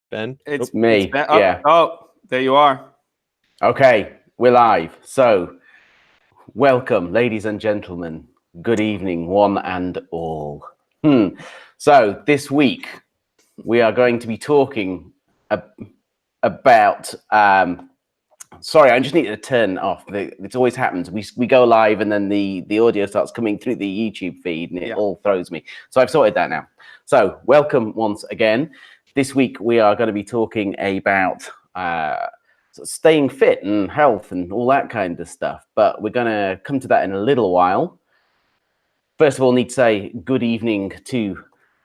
Ben? It's me. It's Ben. Yeah. Oh, there you are. Okay, we're live. So, welcome, ladies and gentlemen. Good evening, one and all. So, this week we are going to be talking about. Sorry, I just need to turn off. It always happens. We go live and then the audio starts coming through the YouTube feed and it all throws me. So I've sorted that now. So welcome once again. This week we are going to be talking about staying fit and health and all that kind of stuff. But we're going to come to that in a little while. First of all, I need to say good evening to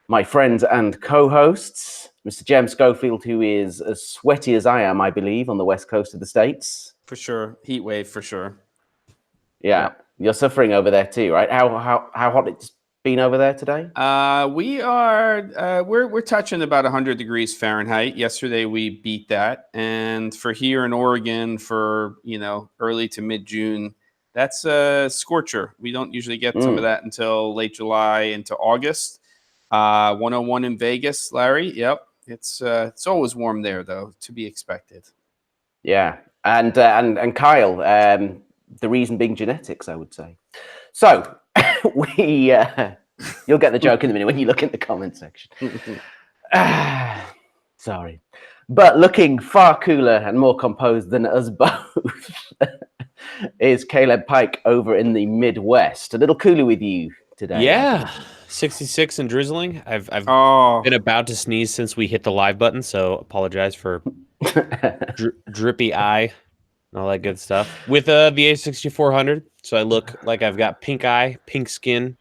my friends and co-hosts, Mr. Jem Schofield, who is as sweaty as I am, I believe, on the west coast of the States. For sure. Heat wave, for sure. Yeah. You're suffering over there too, right? How hot it's been over there today? We're touching about 100 degrees Fahrenheit. Yesterday we beat that. And for here in Oregon for, early to mid-June, that's a scorcher. We don't usually get some of that until late July into August. 101 in Vegas, Larry. Yep. It's always warm there, though, to be expected. Yeah. And Kyle, the reason being genetics, I would say. So you'll get the joke in a minute when you look in the comment section. Sorry. But looking far cooler and more composed than us both is Caleb Pike over in the Midwest. A little cooler with you today. Yeah, 66 and drizzling. I've been about to sneeze since we hit the live button, so apologize for drippy eye and all that good stuff. With the A6400, so I look like I've got pink eye, pink skin.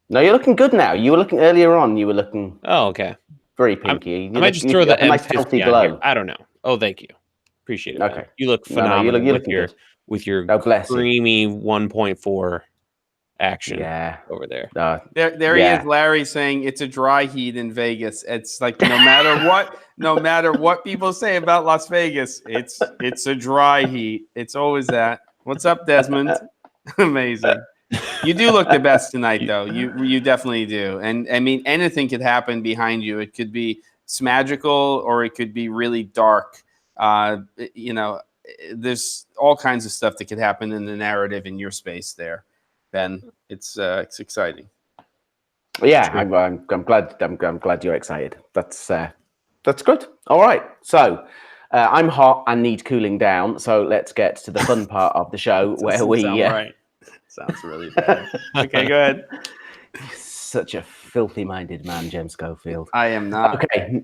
No, you're looking good now. You were looking earlier on. You were looking. Oh, okay. Very pinky. I might just throw the nice healthy M50 glow. on here. I don't know. Oh, thank you. Appreciate it. Okay. Man. You look phenomenal with your creamy 1.4 action over there. There he is, Larry, saying it's a dry heat in Vegas. It's like no matter what people say about Las Vegas, it's a dry heat. It's always that. What's up, Desmond? Amazing. You do look the best tonight, though. You definitely do. And I mean, anything could happen behind you. It could be magical, or it could be really dark. There's all kinds of stuff that could happen in the narrative in your space there, Ben. It's exciting. Yeah, I'm glad you're excited. That's good. All right. So I'm hot and need cooling down. So let's get to the fun part of the show where we. Right. Sounds really bad. Okay, go ahead. Such a filthy-minded man, Jem Schofield. I am not. Okay.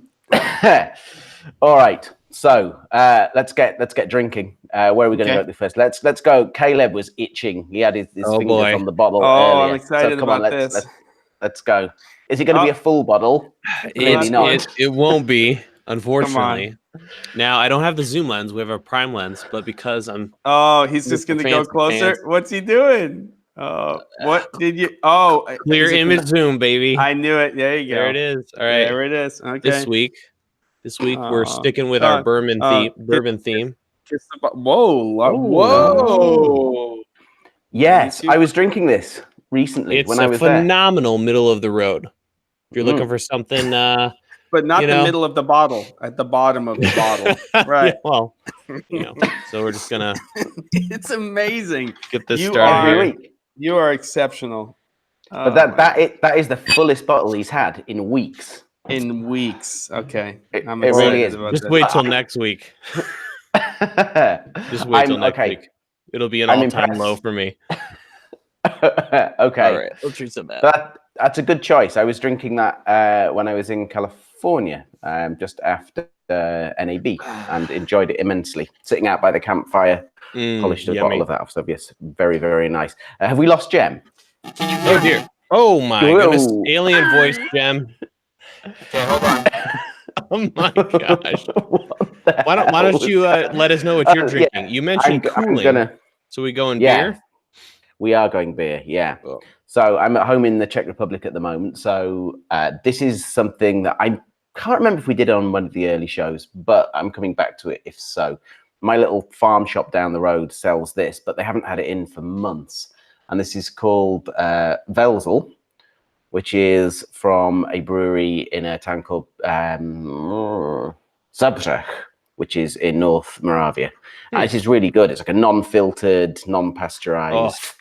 All right. So let's get drinking. Where are we going to go first? Let's go. Caleb was itching. He had his fingers on the bottle earlier. I'm excited about this. Let's go. Is it going to be a full bottle? Clearly not. It won't be, unfortunately. Now, I don't have the zoom lens. We have a prime lens, but because I'm... Oh, he's just going to go closer? What's he doing? What did you... Oh. Clear image zoom, baby. I knew it. There you go. There it is. All right. There it is. Okay. This week we're sticking with our bourbon theme. Whoa. Yes, I was drinking this recently. It's when I was phenomenal middle of the road. If you're looking for something... but not the middle of the bottle, at the bottom of the bottle. Right. Yeah, well, so we're just gonna. It's amazing. Get this started. You are exceptional. But that is the fullest bottle he's had in weeks. Okay. It really is. Just wait till next week. Just wait till next week. It'll be an all-time low for me. Okay. All right. Let's drink some of that. That's a good choice. I was drinking that when I was in California, just after NAB, and enjoyed it immensely. Sitting out by the campfire, polished a bottle of that off. So yes, very, very nice. Have we lost Jem? Oh dear! Oh my goodness! Alien voice, Jem. Okay, hold on. Oh my gosh! Why don't you let us know what you're drinking? Yeah. You mentioned cooling. So we going beer? We are going beer. Yeah. Oh. So I'm at home in the Czech Republic at the moment. So this is something that I can't remember if we did it on one of the early shows, but I'm coming back to it if so. My little farm shop down the road sells this, but they haven't had it in for months. And this is called Velzel, which is from a brewery in a town called Zabrze, which is in North Moravia. And this is really good. It's like a non-filtered, non-pasteurized,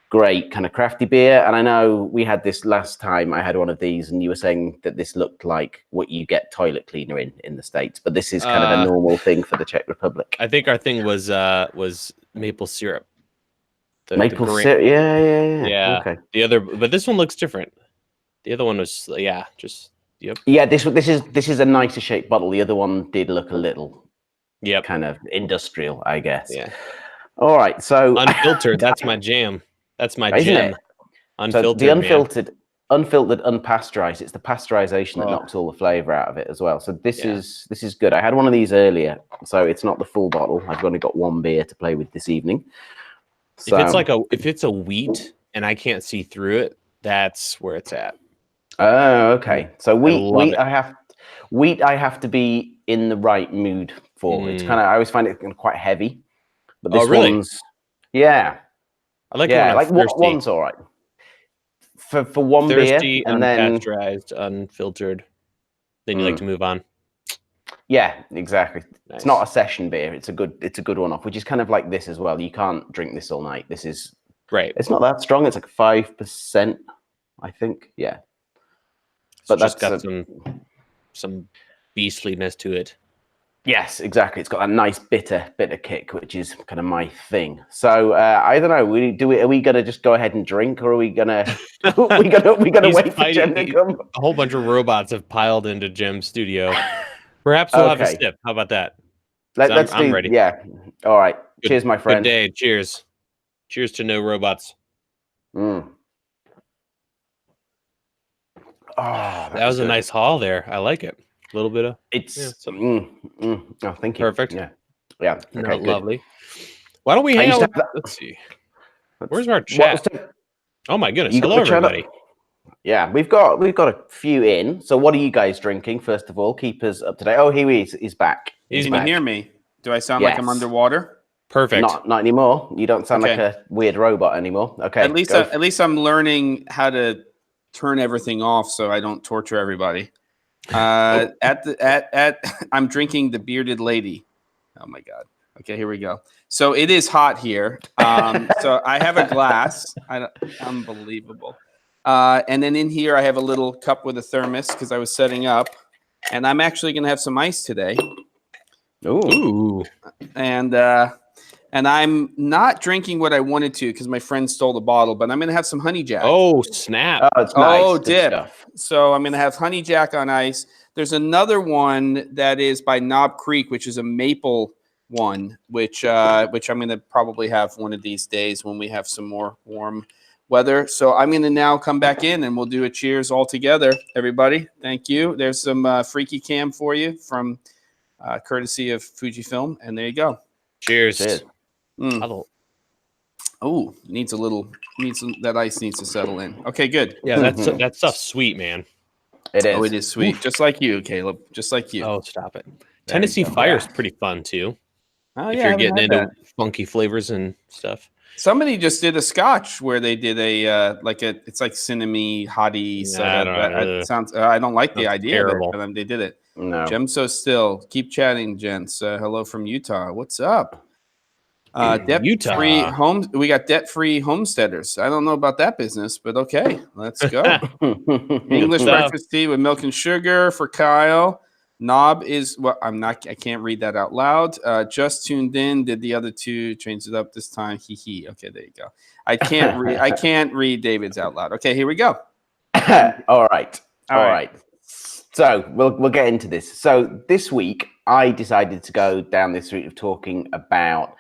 great kind of crafty beer. And I know we had this last time I had one of these, and you were saying that this looked like what you get toilet cleaner in the States, but this is kind of a normal thing for the Czech Republic. I think our thing was maple syrup. Maple syrup, yeah. Okay. The other, but this one looks different. The other one was, just yep. Yeah, this is a nicer shaped bottle. The other one did look a little, kind of industrial, I guess. Yeah. All right, so unfiltered. That's my jam. That's my jam. Unfiltered. So the unfiltered, unpasteurized. It's the pasteurization that knocks all the flavor out of it as well. So this is good. I had one of these earlier, so it's not the full bottle. I've only got one beer to play with this evening. So, if it's a wheat and I can't see through it, that's where it's at. Oh, okay. So wheat I have to be in the right mood for. It's kind of, I always find it quite heavy. But this one's I like one's all right. For one thirsty, beer and unpasteurized, unfiltered. Then you like to move on. Yeah, exactly. Nice. It's not a session beer. It's a good one-off, which is kind of like this as well. You can't drink this all night. This is right. It's not that strong. It's like 5%, I think. Yeah, but that's got some beastliness to it. Yes, exactly. It's got that nice bitter kick, which is kind of my thing. So I don't know. Are we gonna just go ahead and drink, or are we gonna we gonna wait for Jem to come? A whole bunch of robots have piled into Jem's studio. Perhaps we'll have a sip. How about that? I'm ready. Yeah. All right. Cheers, my friend. Good day. Cheers. Cheers to no robots. Oh, that was a nice haul there. I like it. A little bit of Oh, thank you. Perfect. Yeah. Okay, lovely. Why don't we hang out? Let's see. Where's our chat? Oh my goodness! Hello, everybody. Yeah, we've got a few in. So what are you guys drinking? First of all, keep us up to date. Oh, here he is. He's back. Can you hear me? Do I sound like I'm underwater? Perfect. Not anymore. You don't sound like a weird robot anymore. Okay. At least I'm learning how to turn everything off so I don't torture everybody. I'm drinking the Bearded Lady. Oh my God. Okay, here we go. So it is hot here. So I have a glass. Unbelievable. And then in here, I have a little cup with a thermos because I was setting up. And I'm actually going to have some ice today. Ooh. And I'm not drinking what I wanted to because my friend stole the bottle, but I'm going to have some honey jack. Oh, snap. Oh, it's nice. Oh, dip. So I'm going to have honey jack on ice. There's another one that is by Knob Creek, which is a maple one, which I'm going to probably have one of these days when we have some more warm weather. So I'm going to now come back in and we'll do a cheers all together, everybody. Thank you. There's some freaky cam for you from courtesy of Fujifilm. And there you go. Cheers. Oh, that ice needs to settle in. Okay, good. Yeah, that stuff's sweet, man. It is. Oh, it is sweet. Just like you, Caleb. Just like you. Oh, stop it. Tennessee Fire is pretty fun too. Oh, if you're getting into funky flavors and stuff. Somebody just did a scotch where they did it's like cinnamon hottie. I don't like the idea of it, but they did it. No. Jem So Still. Keep chatting, gents. Hello from Utah. What's up? Debt-free homes. We got debt-free homesteaders. I don't know about that business, but okay, let's go. English breakfast tea with milk and sugar for Kyle. Knob is I can't read that out loud. Just tuned in. Did the other two change it up this time? Hee. Okay, there you go. I can't read. I can't read David's out loud. Okay, here we go. All right. So we'll get into this. So this week I decided to go down this route of talking about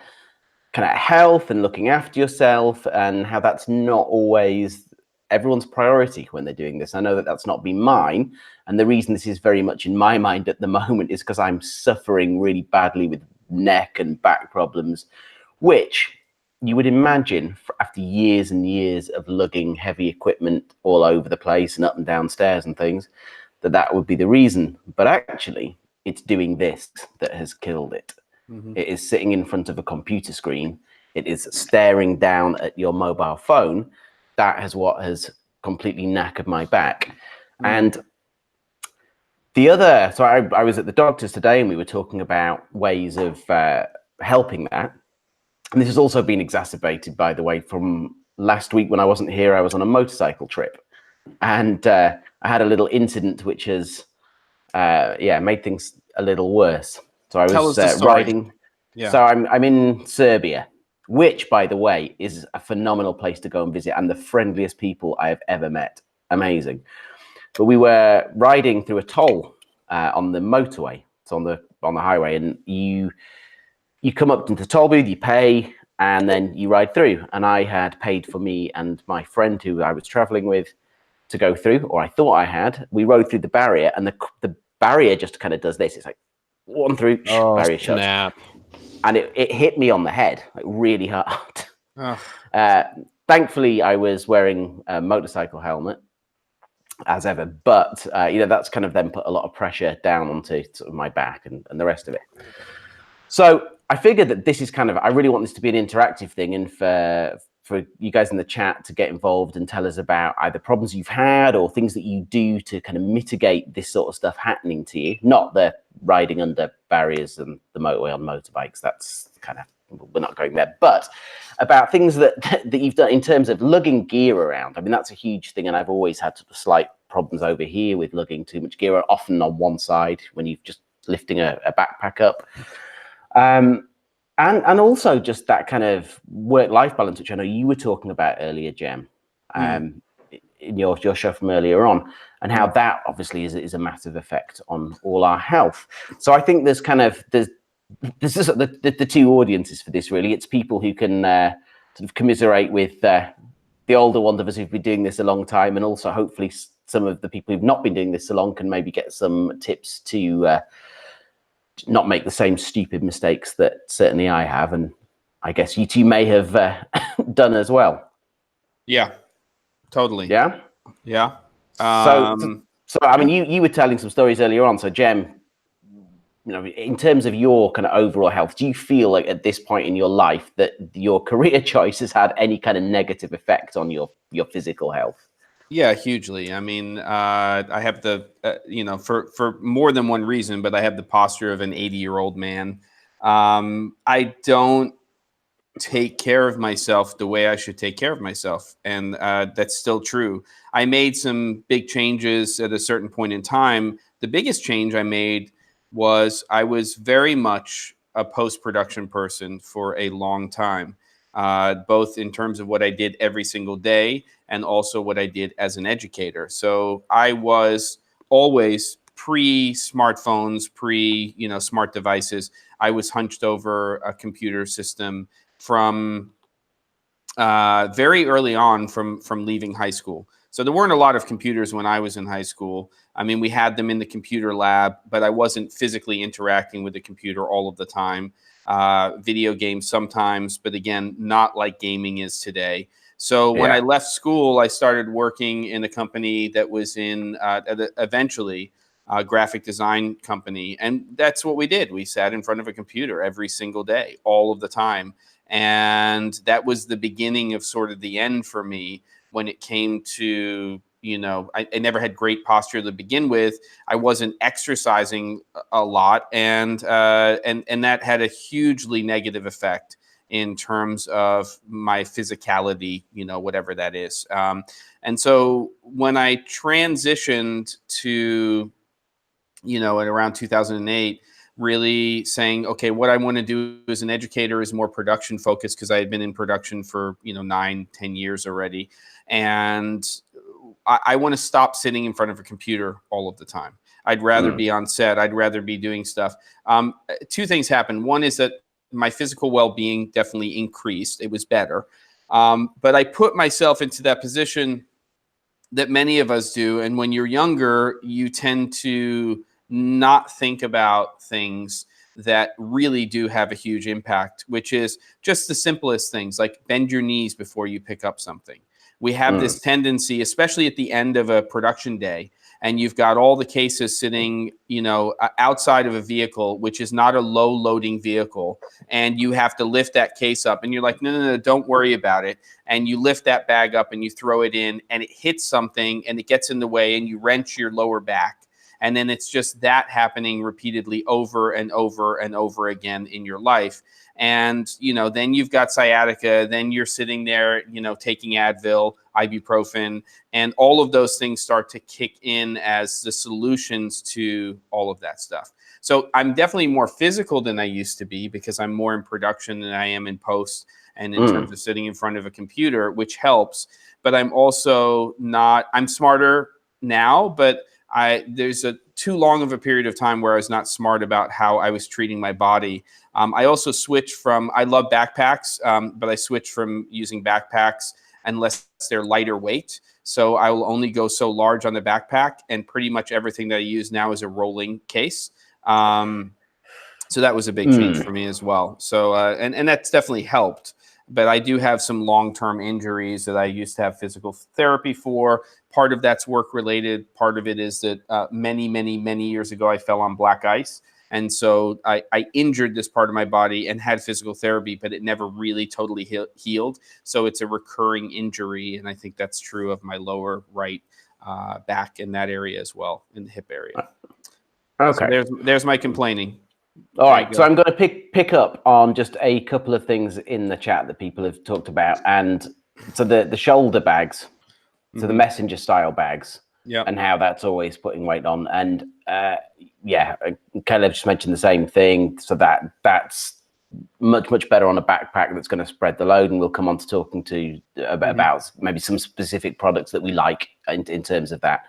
kind of health and looking after yourself and how that's not always everyone's priority when they're doing this. I know that that's not been mine. And the reason this is very much in my mind at the moment is because I'm suffering really badly with neck and back problems, which you would imagine after years and years of lugging heavy equipment all over the place and up and down stairs and things, that would be the reason. But actually, it's doing this that has killed it. Mm-hmm. It is sitting in front of a computer screen. It is staring down at your mobile phone. That is what has completely knackered my back. Mm. And The other, so I was at the doctor's today and we were talking about ways of helping that. And this has also been exacerbated, by the way, from last week when I wasn't here. I was on a motorcycle trip and I had a little incident which has, made things a little worse. So I was riding. Yeah. So I'm in Serbia, which, by the way, is a phenomenal place to go and visit and the friendliest people I have ever met. Amazing. But we were riding through a toll on the motorway, so on the highway, and you come up into the toll booth, you pay, and then you ride through. And I had paid for me and my friend who I was traveling with to go through, or I thought I had. We rode through the barrier, and the barrier just kind of does this. It's like one through, barrier shut, and it hit me on the head like really hard. Thankfully, I was wearing a motorcycle helmet, as ever, but that's kind of then put a lot of pressure down onto sort of my back and the rest of it. So I figured that this is kind of, I really want this to be an interactive thing, and for you guys in the chat to get involved and tell us about either problems you've had or things that you do to kind of mitigate this sort of stuff happening to you. Not the riding under barriers and the motorway on motorbikes. That's kind of, we're not going there, but about things that you've done in terms of lugging gear around. I mean, that's a huge thing, and I've always had sort of slight problems over here with lugging too much gear, often on one side when you're just lifting a backpack up. And also just that kind of work-life balance, which I know you were talking about earlier, Jem, in your show from earlier on, and how that obviously is a massive effect on all our health. So I think there's the two audiences for this, really. It's people who can sort of commiserate with the older ones of us who've been doing this a long time, and also hopefully some of the people who've not been doing this so long can maybe get some tips to not make the same stupid mistakes that certainly I have, and I guess you two may have done as well. Yeah, totally. Yeah. So I mean, you were telling some stories earlier on. So Jem, in terms of your kind of overall health, do you feel like at this point in your life that your career choice has had any kind of negative effect on your physical health? Yeah, hugely. I mean, I have the, for more than one reason, but I have the posture of an 80-year-old man. I don't take care of myself the way I should take care of myself. And that's still true. I made some big changes at a certain point in time. The biggest change I made was I was very much a post-production person for a long time. Both in terms of what I did every single day and also what I did as an educator. So I was always pre-smartphones, smart devices. I was hunched over a computer system from very early on from leaving high school. So there weren't a lot of computers when I was in high school. I mean, we had them in the computer lab, but I wasn't physically interacting with the computer all of the time. Video games sometimes, but again, not like gaming is today. So when I left school, I started working in a company that was in eventually a graphic design company. And that's what we did. We sat in front of a computer every single day, all of the time. And that was the beginning of sort of the end for me when it came to, I never had great posture to begin with. I wasn't exercising a lot, and that had a hugely negative effect in terms of my physicality, whatever that is. And so when I transitioned to, at around 2008, really saying, okay, what I want to do as an educator is more production focused, because I had been in production for 9-10 years already, and I want to stop sitting in front of a computer all of the time. I'd rather be on set. I'd rather be doing stuff. Two things happened. One is that my physical well-being definitely increased. It was better. But I put myself into that position that many of us do. And when you're younger, you tend to not think about things that really do have a huge impact, which is just the simplest things, like bend your knees before you pick up something. We have this tendency, especially at the end of a production day, and you've got all the cases sitting, outside of a vehicle, which is not a low loading vehicle. And you have to lift that case up, and you're like, no, don't worry about it. And you lift that bag up and you throw it in, and it hits something and it gets in the way, and you wrench your lower back. And then it's just that happening repeatedly over and over and over again in your life. And, you know, then you've got sciatica, then you're sitting there, you know, taking Advil, ibuprofen, and all of those things start to kick in as the solutions to all of that stuff. So I'm definitely more physical than I used to be because I'm more in production than I am in post and in terms of sitting in front of a computer, which helps. But I'm also not, I'm smarter now, but there's too long of a period of time where I was not smart about how I was treating my body. I also switched from, I love backpacks, but I switched from using backpacks unless they're lighter weight. So I will only go so large on the backpack, and pretty much everything that I use now is a rolling case. So that was a big change for me as well. So, and that's definitely helped. But I do have some long-term injuries that I used to have physical therapy for. Part of that's work-related. Part of it is that many years ago, I fell on black ice. And so I injured this part of my body and had physical therapy, but it never really totally healed. So it's a recurring injury. And I think that's true of my lower right back in that area as well, in the hip area. Okay. So there's my complaining. All right, so I'm going to pick up on just a couple of things in the chat that people have talked about, and so the shoulder bags, so the messenger style bags, and how that's always putting weight on, and yeah, Caleb just mentioned the same thing. So that's much better on a backpack that's going to spread the load, and we'll come on to talking to about maybe some specific products that we like in terms of that.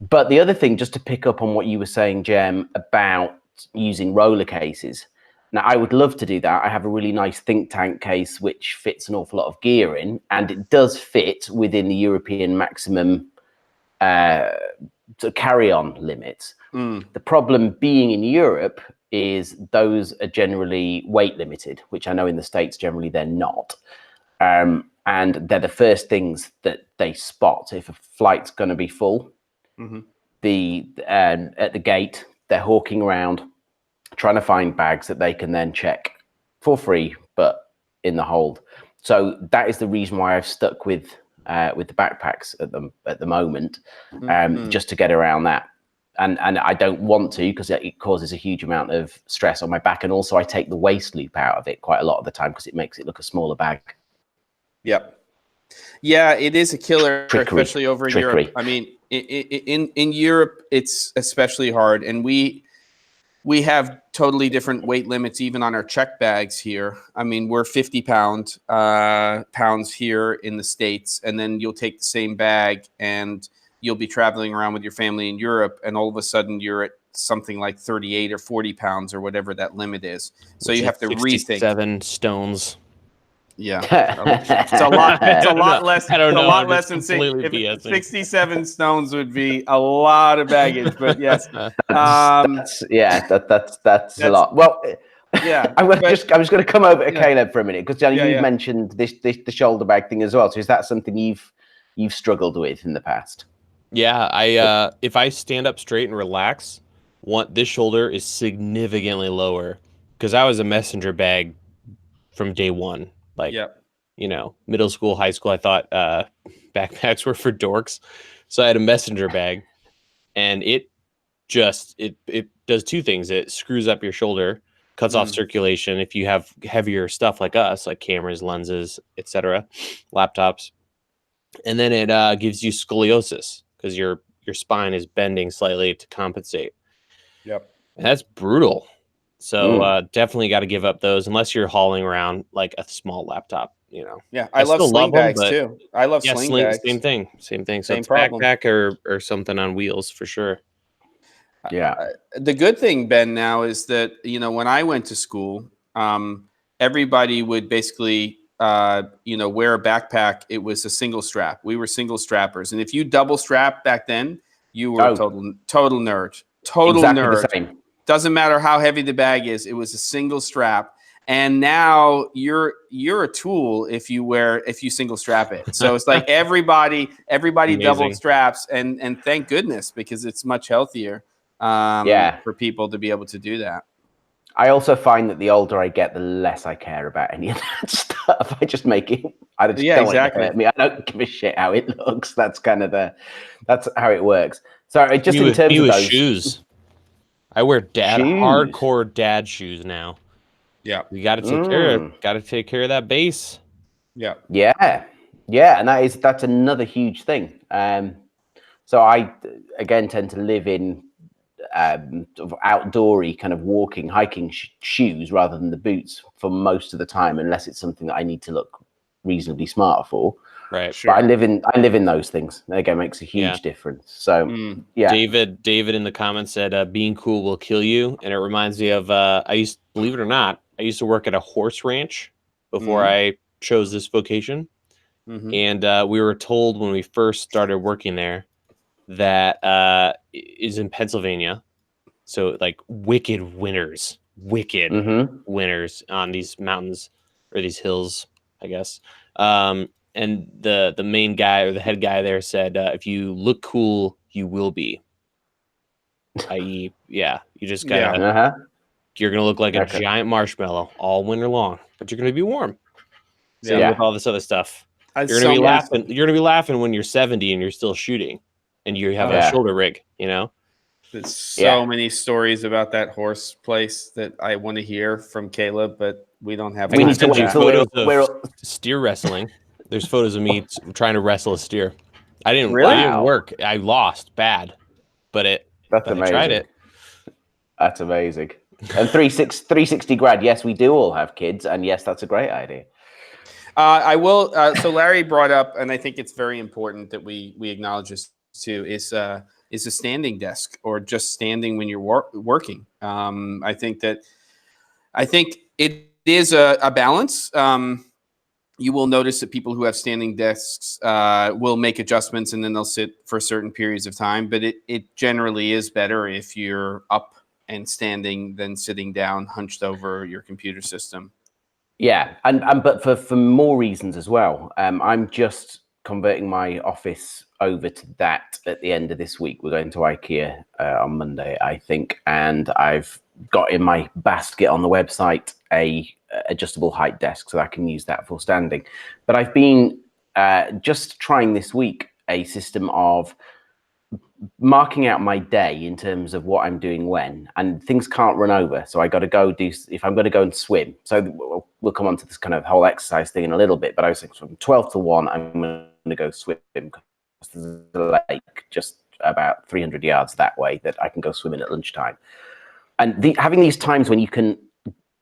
But the other thing, just to pick up on what you were saying, Jem, about using roller cases. Now, I would love to do that. I have a really nice think tank case which fits an awful lot of gear in, and it does fit within the European maximum carry-on limits. The problem being in Europe is those are generally weight limited, which I know in the States generally they're not. And they're the first things that they spot. If a flight's going to be full, at the gate, they're hawking around trying to find bags that they can then check for free, but in the hold. So that is the reason why I've stuck with the backpacks at the moment, just to get around that. And I don't want to, because it causes a huge amount of stress on my back. And also I take the waist loop out of it quite a lot of the time because it makes it look a smaller bag. Yep. Yeah, it is a killer, especially over in Europe. I mean, in Europe, it's especially hard. And we have totally different weight limits even on our check bags here. I mean, we're 50 pounds here in the States, and then you'll take the same bag and you'll be traveling around with your family in Europe, and all of a sudden you're at something like 38 or 40 pounds or whatever that limit is. So you have to rethink. 7 stones. Yeah, it's a lot. It's a lot less. I don't know. A lot less than 67 stones would be a lot of baggage. But yes, that's a lot. Well, yeah. I was just going to come over to Caleb for a minute, because you mentioned the shoulder bag thing as well. So is that something you've struggled with in the past? Yeah, if I stand up straight and relax, this shoulder is significantly lower, because I was a messenger bag from day one. Like, you know, middle school, high school, I thought backpacks were for dorks. So I had a messenger bag, and it does two things. It screws up your shoulder, cuts off circulation if you have heavier stuff like us, like cameras, lenses, etc., laptops. And then it gives you scoliosis because your spine is bending slightly to compensate. Yep. And that's brutal. So definitely got to give up those unless you're hauling around like a small laptop, you know. Yeah, I love sling bags too. I love sling bags. Same thing. So it's problem. backpack or something on wheels for sure. Yeah. The good thing, Ben, now is that, you know, when I went to school, everybody would basically, wear a backpack. It was a single strap. We were single strappers. And if you double strap back then, you were a total nerd. Total nerd. The same. Doesn't matter how heavy the bag is. It was a single strap. And now you're a tool if you single strap it. So it's like everybody double straps, and thank goodness, because it's much healthier for people to be able to do that. I also find that the older I get, the less I care about any of that stuff. I just make it. I just don't want it to hurt me. I don't give a shit how it looks. That's kind of that's how it works. So just in terms of those shoes, I wear shoes. hardcore dad shoes now. Yeah, you got to take care of that base. Yeah, and that's another huge thing. So I again tend to live in sort of outdoory kind of walking, hiking shoes rather than the boots for most of the time, unless it's something that I need to look reasonably smart for. Right. Sure. But I live in those things. That again makes a huge difference. So David in the comments said being cool will kill you, and it reminds me of believe it or not, I used to work at a horse ranch before I chose this vocation. And we were told when we first started working there that is in Pennsylvania. So like wicked winters on these mountains or these hills, I guess. And the main guy or the head guy there said, if you look cool, you will be. I.e., you just gotta you're gonna look like a giant marshmallow all winter long, but you're gonna be warm. Same with all this other stuff. You're gonna be laughing. You're gonna be laughing when you're 70 and you're still shooting, and you have a shoulder rig. You know. There's so many stories about that horse place that I want to hear from Caleb, but we don't have. We need to wait photos of steer wrestling. There's photos of me trying to wrestle a steer. I didn't work. I lost bad, but amazing. I tried it. That's amazing. And 360 grad. Yes, we do all have kids, and yes, that's a great idea. I will. So Larry brought up, and I think it's very important that we acknowledge this too. Is a standing desk or just standing when you're working. I think it is a balance. You will notice that people who have standing desks will make adjustments and then they'll sit for certain periods of time. But it generally is better if you're up and standing than sitting down, hunched over your computer system. Yeah, but for more reasons as well. I'm just converting my office over to that at the end of this week. We're going to IKEA on Monday, I think, and I've got in my basket on the website a adjustable height desk, so I can use that for standing. But I've been just trying this week a system of marking out my day in terms of what I'm doing when, and things can't run over. So I got to go if I'm going to go and swim. So we'll come on to this kind of whole exercise thing in a little bit, but I was thinking from 12 to 1, I'm going to go swim because there's a lake just about 300 yards that way that I can go swimming at lunchtime. And having these times when you can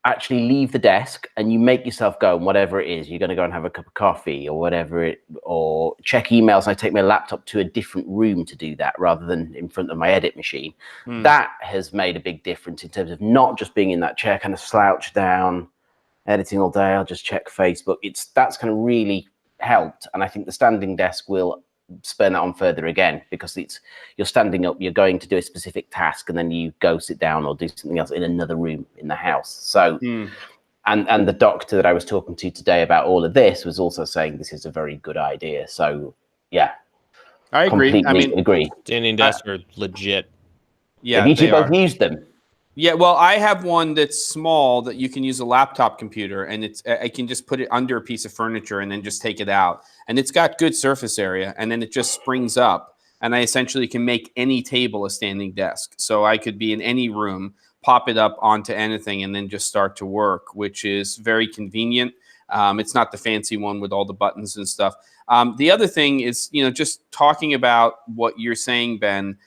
actually leave the desk and you make yourself go, and whatever it is, you're going to go and have a cup of coffee or whatever or check emails. I take my laptop to a different room to do that rather than in front of my edit machine. That has made a big difference in terms of not just being in that chair, kind of slouched down, editing all day. I'll just check Facebook. That's kind of really helped. And I think the standing desk will spur that on further again, because you're standing up, you're going to do a specific task, and then you go sit down or do something else in another room in the house. So and the doctor that I was talking to today about all of this was also saying this is a very good idea. So yeah, I agree. Agree. Standing desks are legit. Yeah, have you both used them? Yeah, well, I have one that's small that you can use a laptop computer, and I can just put it under a piece of furniture and then just take it out. And it's got good surface area, and then it just springs up. And I essentially can make any table a standing desk. So I could be in any room, pop it up onto anything, and then just start to work, which is very convenient. It's not the fancy one with all the buttons and stuff. The other thing is, just talking about what you're saying, Ben,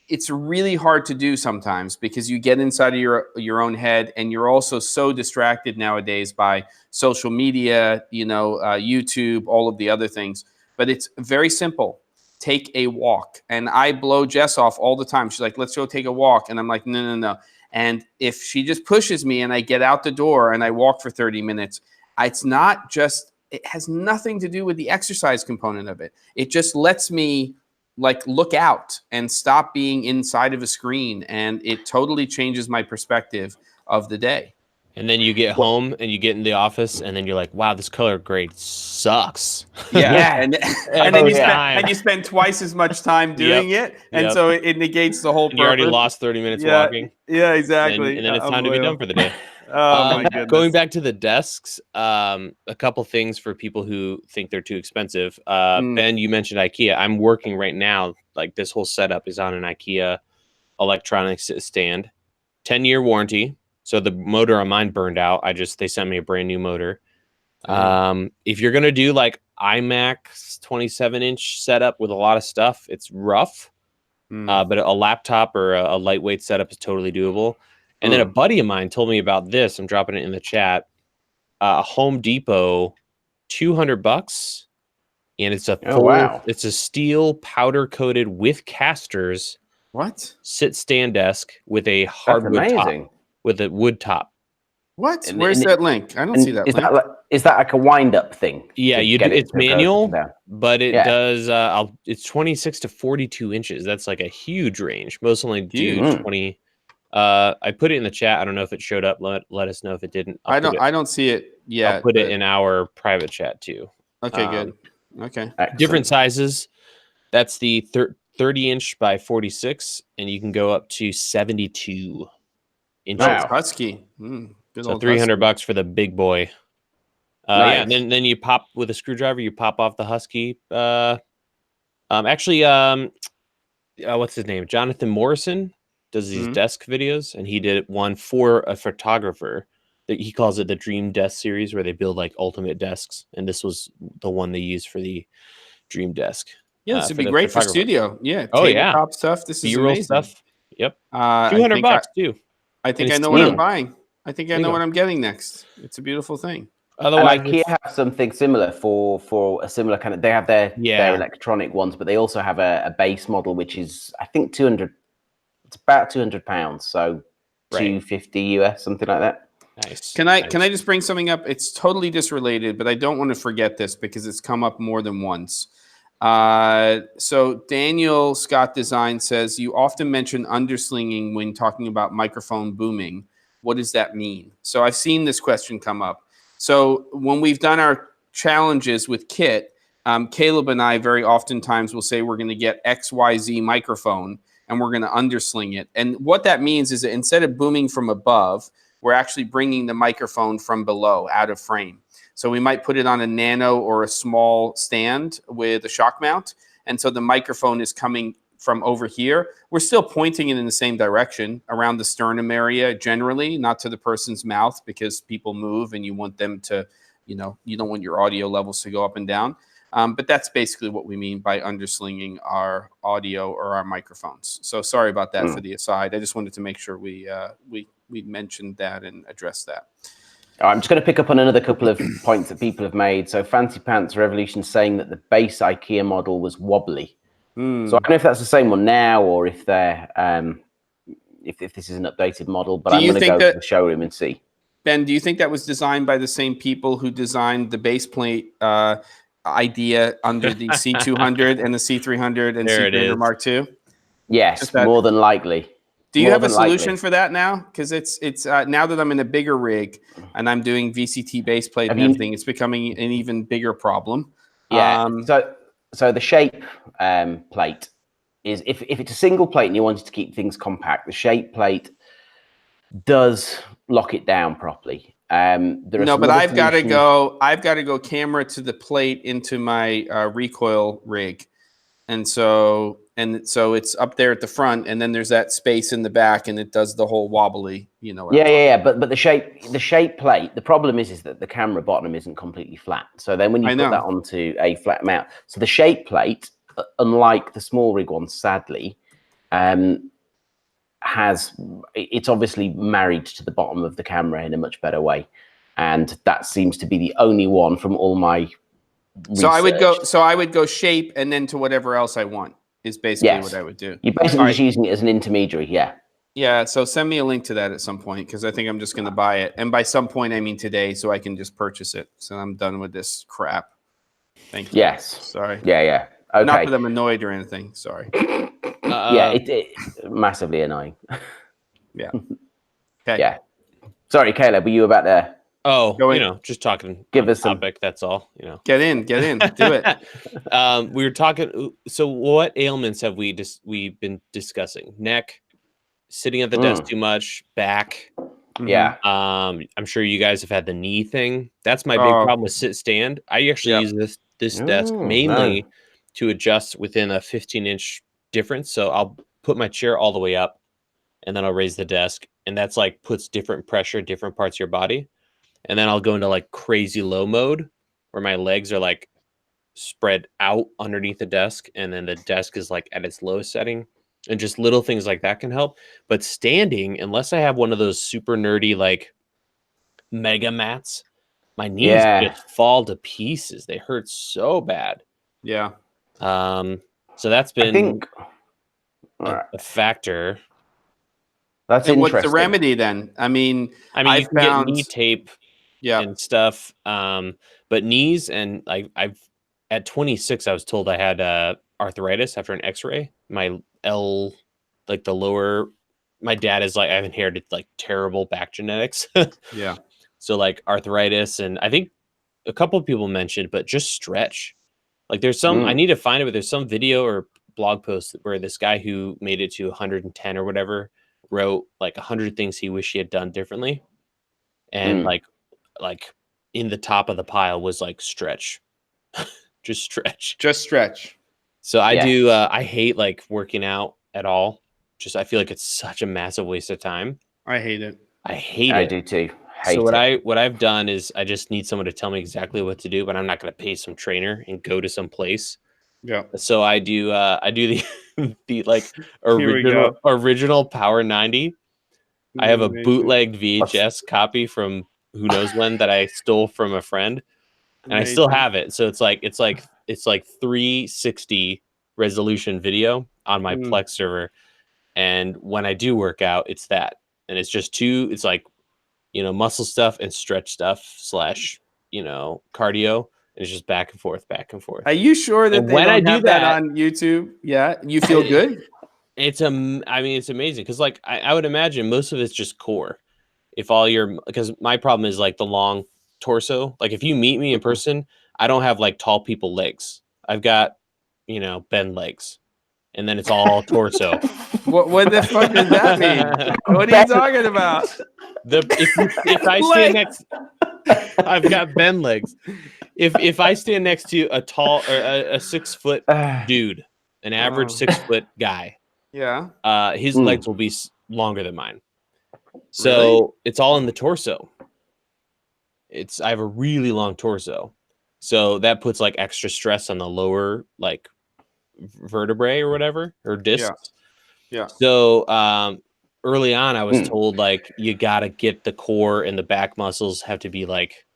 it's really hard to do sometimes because you get inside of your own head, and you're also so distracted nowadays by social media, YouTube, all of the other things. But it's very simple. Take a walk. And I blow Jess off all the time. She's like, let's go take a walk. And I'm like, no. And if she just pushes me and I get out the door and I walk for 30 minutes, it has nothing to do with the exercise component of it. It just lets me look out and stop being inside of a screen, and it totally changes my perspective of the day. And then you get home and you get in the office, and then you're like, wow, this color grade sucks. Yeah. And then you spend twice as much time doing it. And so it negates the whole purpose. You already lost 30 minutes walking. Yeah, exactly. And then it's time to be done for the day. Oh my goodness. Going back to the desks, a couple things for people who think they're too expensive. Ben, you mentioned IKEA. I'm working right now. Like this whole setup is on an IKEA electronics stand. 10-year warranty. So the motor on mine burned out. They sent me a brand new motor. If you're gonna do like IMAX 27-inch setup with a lot of stuff, it's rough. But a laptop or a lightweight setup is totally doable. And then a buddy of mine told me about this. I'm dropping it in the chat. Home Depot, $200, and it's a it's a steel powder coated with casters. What? Sit stand desk with a hardwood top, with a wood top. What? Where's that link? I don't see that link. Is that like a wind up thing? Yeah, it's manual, but it does. It's 26 to 42 inches. That's like a huge range. Most only do 20. I put it in the chat. I don't know if it showed up. Let us know if it didn't. I don't see it yet. I'll put it in our private chat too. Okay, good. Okay. Excellent. Different sizes. That's the 30-inch by 46, and you can go up to 72 inches. Wow. Husky. So $300 for the big boy. Nice. Yeah, and then you pop with a screwdriver. You pop off the Husky. What's his name? Jonathan Morrison does these desk videos, and he did one for a photographer. He calls it the Dream Desk series, where they build like ultimate desks, and this was the one they used for the Dream Desk. Yeah, this would be great for studio. Yeah. Oh yeah. Top stuff. This is B-roll amazing stuff. Yep. $200 too. I think I know what I'm buying. I think I know what I'm getting next. It's a beautiful thing. Otherwise, and IKEA has something similar for a similar kind of. They have their electronic ones, but they also have a base model, which is I think 200. It's about £200, so $250 US, something like that. Nice. Can I just bring something up? It's totally disrelated, but I don't want to forget this because it's come up more than once. So Daniel Scott Design says you often mention underslinging when talking about microphone booming. What does that mean? So I've seen this question come up. So when we've done our challenges with Kit, Caleb and I very oftentimes will say we're going to get XYZ microphone and we're going to undersling it. And what that means is that instead of booming from above, we're actually bringing the microphone from below, out of frame. So we might put it on a nano or a small stand with a shock mount. And so the microphone is coming from over here. We're still pointing it in the same direction around the sternum area generally, not to the person's mouth because people move and you want them to, you don't want your audio levels to go up and down. But that's basically what we mean by underslinging our audio or our microphones. So sorry about that for the aside. I just wanted to make sure we mentioned that and addressed that. I'm just going to pick up on another couple of points that people have made. So Fancy Pants Revolution saying that the base IKEA model was wobbly. So I don't know if that's the same one now or if they're if this is an updated model, but I'm going to go to the showroom and see. Ben, do you think that was designed by the same people who designed the base plate idea under the C200 and the C300 and C300 Mark II? Yes, more than likely. Do you have a solution for that now? Because it's now that I'm in a bigger rig and I'm doing VCT base plate and everything, it's becoming an even bigger problem. Yeah. So the shape plate is if it's a single plate and you wanted to keep things compact, the shape plate does lock it down properly. But I've got to go camera to the plate into my recoil rig, and so it's up there at the front, and then there's that space in the back, and it does the whole wobbly, Yeah. But the shape plate. The problem is that the camera bottom isn't completely flat. So then when you put that onto a flat mount, so the shape plate, unlike the small rig one, sadly, it's obviously married to the bottom of the camera in a much better way, and that seems to be the only one from all my research. So I would go shape and then to whatever else I want is basically what I would do. You're basically just using it as an intermediary. Yeah, so send me a link to that at some point because I think I'm just going to buy it, and by some point I mean today, so I can just purchase it. So I'm done with this crap. Thank you. Yes. Sorry. Yeah. Okay. Not that I'm annoyed or anything. Sorry. It's massively annoying. Yeah. Okay. Yeah. Sorry, Caleb, were you about to? Oh, just talking. Give us some topic. That's all. Get in. Do it. We were talking. So, what ailments have we've been discussing? Neck, sitting at the desk too much, back. Yeah. I'm sure you guys have had the knee thing. That's my big problem with sit stand. I actually use this desk mainly to adjust within a 15-inch difference. So I'll put my chair all the way up and then I'll raise the desk. And that's like puts different pressure, different parts of your body. And then I'll go into like crazy low mode where my legs are like spread out underneath the desk. And then the desk is like at its lowest setting. And just little things like that can help. But standing, unless I have one of those super nerdy like mega mats, my knees just fall to pieces. They hurt so bad. Yeah. So that's been, I think, a factor. That's and interesting. what's the remedy then? I mean, you can get knee tape and stuff. But knees, and I've at 26, I was told I had arthritis after an X-ray. My like the lower, my dad is like, I've inherited like terrible back genetics. Yeah. So like arthritis, and I think a couple of people mentioned, but just stretch. Like there's some, I need to find it, but there's some video or blog post where this guy who made it to 110 or whatever wrote like 100 things he wished he had done differently. And like in the top of the pile was like stretch. Just stretch. So I do, I hate like working out at all. Just, I feel like it's such a massive waste of time. I hate it. I do too. So what I've done is I just need someone to tell me exactly what to do, but I'm not going to pay some trainer and go to some place. Yeah. So I do the the like original Power 90. I have a bootlegged VHS copy from who knows when that I stole from a friend, and I still have it. So it's like 360 resolution video on my Plex server. And when I do work out, it's that, and it's just it's like, muscle stuff and stretch stuff / cardio. And it's just back and forth. Are you sure that when I do that on YouTube? Yeah. You feel good? It's it's amazing. Cause like, I would imagine most of it's just core. Because my problem is like the long torso. Like if you meet me in person, I don't have like tall people legs. I've got, bend legs, and then it's all torso. What the fuck does that mean? What are you talking about? If I stand next, I've got bend legs. If I stand next to a tall or a 6 foot dude, an average 6 foot guy, his legs will be longer than mine. So it's all in the torso. I have a really long torso, so that puts like extra stress on the lower like vertebrae or whatever, or discs. Yeah. So early on, I was told like you got to get the core and the back muscles have to be like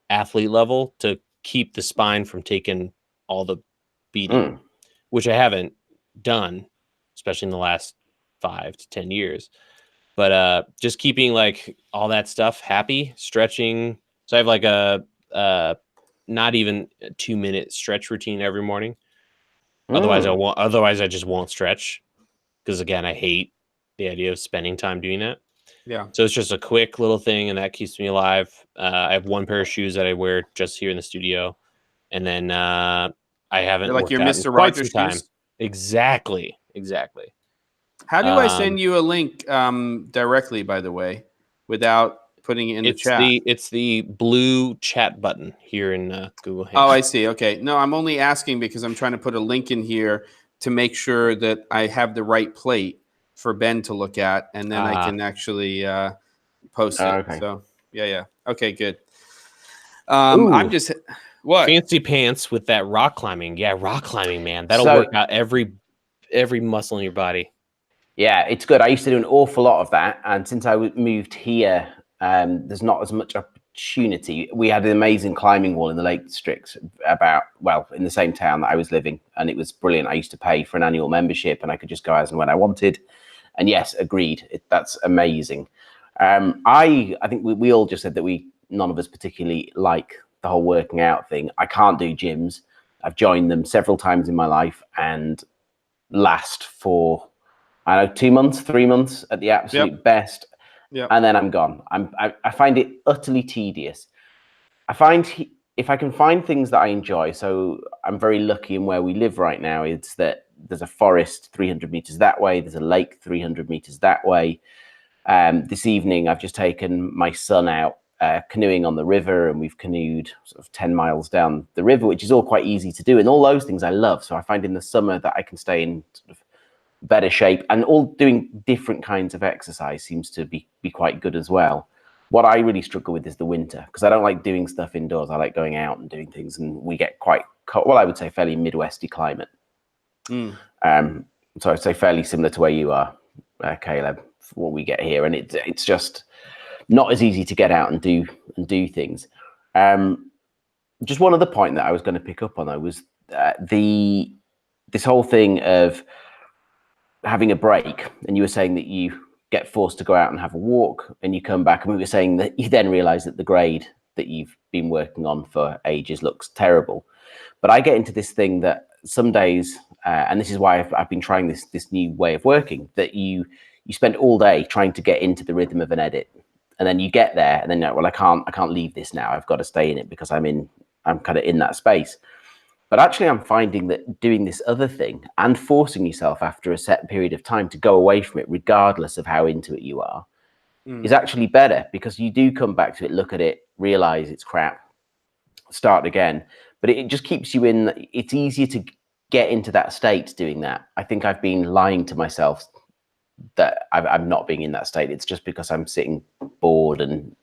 athlete level to keep the spine from taking all the beating, which I haven't done, especially in the last 5 to 10 years. But just keeping like all that stuff happy, stretching. So I have like a not even a 2-minute stretch routine every morning. Otherwise I just won't stretch, because again, I hate the idea of spending time doing that. Yeah. So it's just a quick little thing, and that keeps me alive. I have one pair of shoes that I wear just here in the studio, and then I haven't like worked your out Mr. in quite Rogers some time. shoes? Exactly. How do I send you a link directly, by the way, without putting it in the chat? It's the blue chat button here in Google Hangouts. Oh, I see. Okay. No, I'm only asking because I'm trying to put a link in here to make sure that I have the right plate for Ben to look at, and then I can actually post it. Okay. So yeah. Okay, good. I'm just what fancy pants with that rock climbing. Yeah, rock climbing, man. That'll work out every muscle in your body. Yeah, it's good. I used to do an awful lot of that, and since I moved here, there's not as much opportunity. We had an amazing climbing wall in the Lake District in the same town that I was living, and it was brilliant. I used to pay for an annual membership, and I could just go as and when I wanted. And yes, agreed. That's amazing. I think we all just said that none of us particularly like the whole working out thing. I can't do gyms. I've joined them several times in my life and last for 2 months, 3 months at the absolute best. Yeah. And then I'm gone. I find it utterly tedious. I find if I can find things that I enjoy, so I'm very lucky in where we live right now, it's that there's a forest 300 meters that way, there's a lake 300 meters that way. This evening, I've just taken my son out canoeing on the river, and we've canoed sort of 10 miles down the river, which is all quite easy to do. And all those things I love. So I find in the summer that I can stay in sort of better shape, and all doing different kinds of exercise seems to be quite good as well. What I really struggle with is the winter, because I don't like doing stuff indoors. I like going out and doing things, and we get quite cold. Well, I would say fairly Midwesty climate. So I'd say fairly similar to where you are, Caleb, for what we get here, and it's just not as easy to get out and do things. Just one other point that I was going to pick up on, though, was this whole thing of having a break. And you were saying that you get forced to go out and have a walk, and you come back, and we were saying that you then realize that the grade that you've been working on for ages looks terrible. But I get into this thing that some days, and this is why I've been trying this new way of working, that you spend all day trying to get into the rhythm of an edit, and then you get there, and then you're like, well, I can't leave this now. I've got to stay in it because I'm kind of in that space. But actually, I'm finding that doing this other thing and forcing yourself after a set period of time to go away from it, regardless of how into it you are, is actually better, because you do come back to it, look at it, realize it's crap, start again. But it just keeps you in. It's easier to get into that state doing that. I think I've been lying to myself that I'm not being in that state. It's just because I'm sitting bored and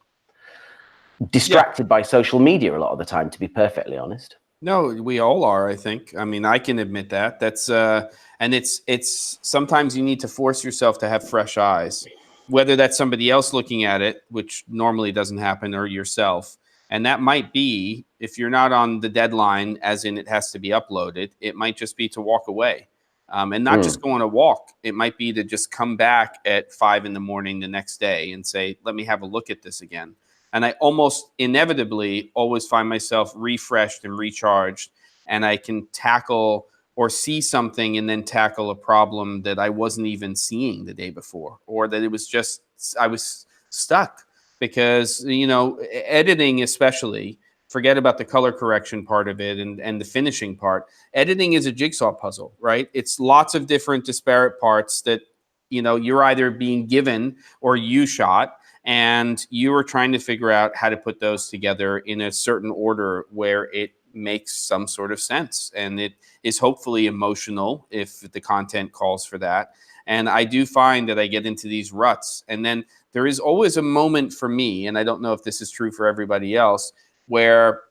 distracted by social media a lot of the time, to be perfectly honest. No, we all are, I think. I mean, I can admit that. That's and it's sometimes you need to force yourself to have fresh eyes, whether that's somebody else looking at it, which normally doesn't happen, or yourself. And that might be, if you're not on the deadline, as in it has to be uploaded, it might just be to walk away. And not just go on a walk. It might be to just come back at 5 in the morning the next day and say, let me have a look at this again. And I almost inevitably always find myself refreshed and recharged, and I can tackle or see something and then tackle a problem that I wasn't even seeing the day before, or that it was just, I was stuck. Because, you know, editing especially, forget about the color correction part of it and the finishing part. Editing is a jigsaw puzzle, right? It's lots of different disparate parts that, you know, you're either being given or you shot, and you are trying to figure out how to put those together in a certain order where it makes some sort of sense. And it is hopefully emotional if the content calls for that. And I do find that I get into these ruts. And then there is always a moment for me, and I don't know if this is true for everybody else, where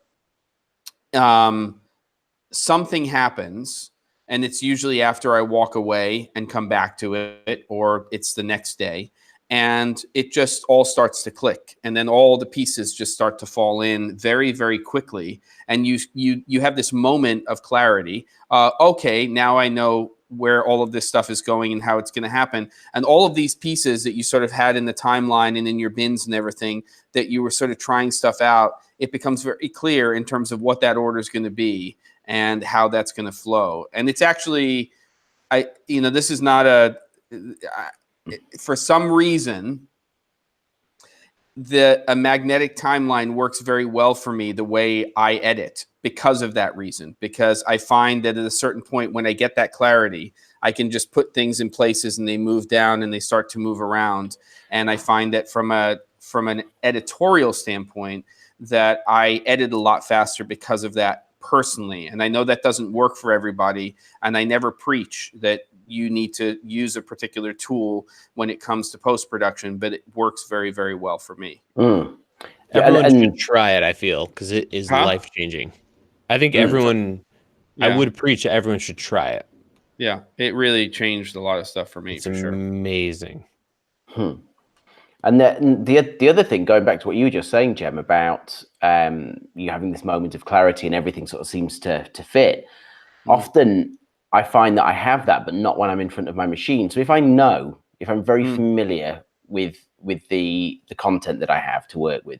something happens, and it's usually after I walk away and come back to it, or it's the next day, and it just all starts to click, and then all the pieces just start to fall in very, very quickly, and you have this moment of clarity. Okay, now I know where all of this stuff is going and how it's going to happen. And all of these pieces that you sort of had in the timeline and in your bins and everything that you were sort of trying stuff out, it becomes very clear in terms of what that order is going to be and how that's going to flow. And it's actually, this is not for some reason, a magnetic timeline works very well for me the way I edit, because of that reason. Because I find that at a certain point, when I get that clarity, I can just put things in places and they move down and they start to move around. And I find that from an editorial standpoint, that I edit a lot faster because of that personally. And I know that doesn't work for everybody. And I never preach that you need to use a particular tool when it comes to post-production, but it works very, very well for me. Everyone should try it, I feel, because it is life-changing. I think everyone, I would preach that everyone should try it. Yeah, it really changed a lot of stuff for me. It's amazing. And the other thing, going back to what you were just saying, Jem, about you having this moment of clarity and everything sort of seems to fit. Often I find that I have that, but not when I'm in front of my machine. So if I'm very familiar with the content that I have to work with,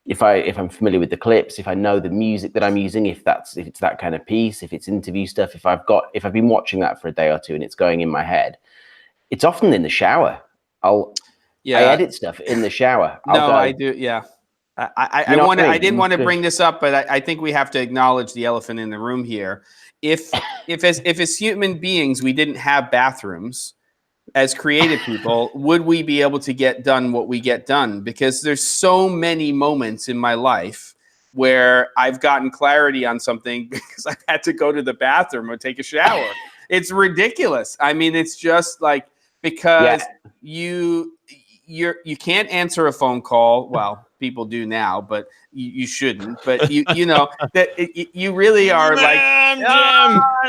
if I'm familiar with the clips, if I know the music that I'm using, if it's that kind of piece, if it's interview stuff, if I've been watching that for a day or two and it's going in my head, it's often in the shower. I edit stuff in the shower. I do. Yeah. I didn't want to bring this up, but I think we have to acknowledge the elephant in the room here. If as human beings, we didn't have bathrooms, as creative people, would we be able to get done what we get done? Because there's so many moments in my life where I've gotten clarity on something because I've had to go to the bathroom or take a shower. It's ridiculous. I mean, it's just like, because you can't answer a phone call. Well, people do now, but you shouldn't. But you know that you really are like, Jim.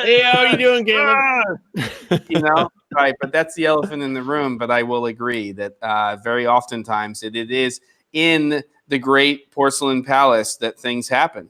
Hey, how are you doing, Caleb? You know, right? But that's the elephant in the room. But I will agree that very oftentimes it is in the great porcelain palace that things happen.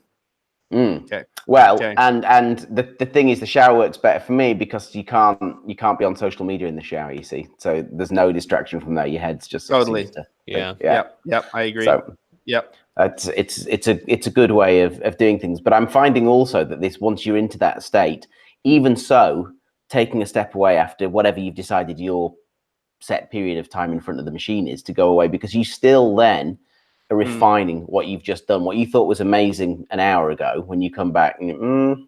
Okay. Well, and the thing is, the shower works better for me because you can't be on social media in the shower. You see, so there's no distraction from there. Your head's just totally. Yeah. Yep. I agree. So, yep. It's a good way of doing things. But I'm finding also that this, once you're into that state, even so, taking a step away after whatever you've decided your set period of time in front of the machine is to go away, because you still then are refining what you've just done. What you thought was amazing an hour ago, when you come back and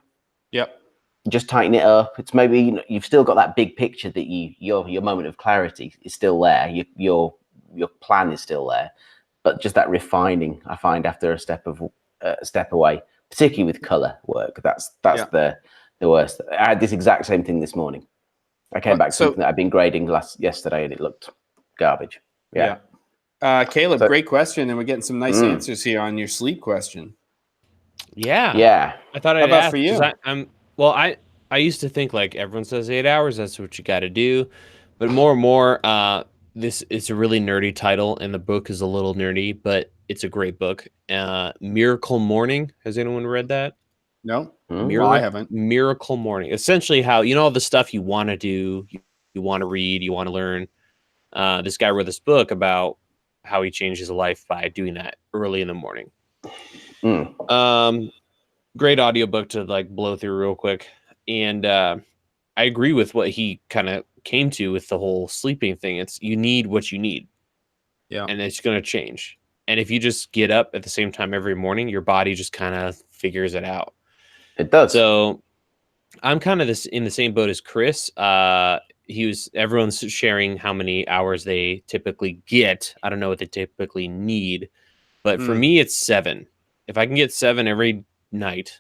just tighten it up. It's maybe, you know, you've still got that big picture that your moment of clarity is still there. Your plan is still there, but just that refining, I find, after a step away, particularly with color work, that's the worst. I had this exact same thing this morning. I came back to something that I'd been grading yesterday and it looked garbage. Caleb, great question, and we're getting some nice answers here on your sleep question. Yeah. I thought I'd ask, for you? I used to think like everyone says 8 hours, that's what you got to do, but more and more, this is a really nerdy title, and the book is a little nerdy, but it's a great book. Miracle Morning. Has anyone read that? No, I haven't. Miracle Morning. Essentially, how, you know, all the stuff you want to do, you want to read, you want to learn. This guy wrote this book about how he changed his life by doing that early in the morning. Great audiobook to like blow through real quick. And I agree with what he kind of came to with the whole sleeping thing. It's, you need what you need. Yeah. And it's going to change. And if you just get up at the same time every morning, your body just kind of figures it out. It does. So I'm kind of in the same boat as Chris. Everyone's sharing how many hours they typically get. I don't know what they typically need, but for me, it's 7. If I can get 7 every night,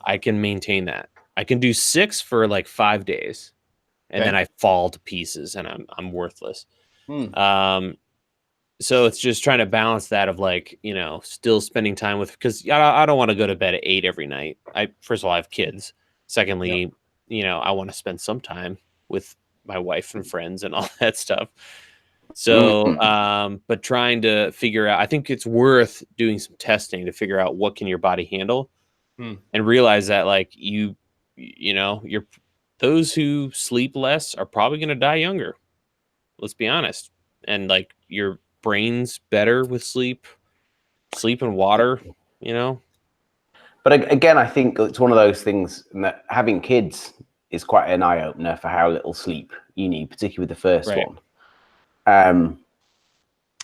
I can maintain that. I can do 6 for like 5 days, and then I fall to pieces and I'm worthless. So it's just trying to balance that of like, you know, still spending time with, because I don't want to go to bed at 8 every night. First of all, I have kids. Secondly, you know, I want to spend some time with my wife and friends and all that stuff. So, but trying to figure out, I think it's worth doing some testing to figure out what can your body handle, and realize that like you know, those who sleep less are probably going to die younger. Let's be honest. And like your brain's better with sleep and water, you know? But again, I think it's one of those things that having kids is quite an eye opener for how little sleep you need, particularly with the first one.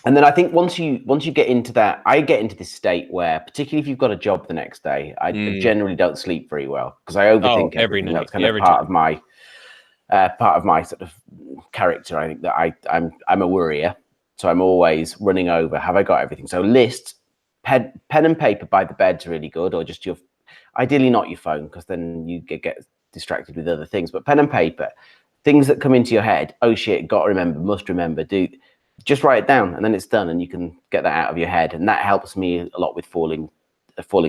And then I think once you get into that, I get into this state where, particularly if you've got a job the next day, I generally don't sleep very well because I overthink every night. That's kind of part of my sort of character. I think that I'm a worrier, so I'm always running over. Have I got everything? So list, pen and paper by the bed's really good, or just ideally not your phone, because then you get distracted with other things. But pen and paper, things that come into your head. Oh shit, got to remember, must remember, just write it down, and then it's done, and you can get that out of your head, and that helps me a lot with falling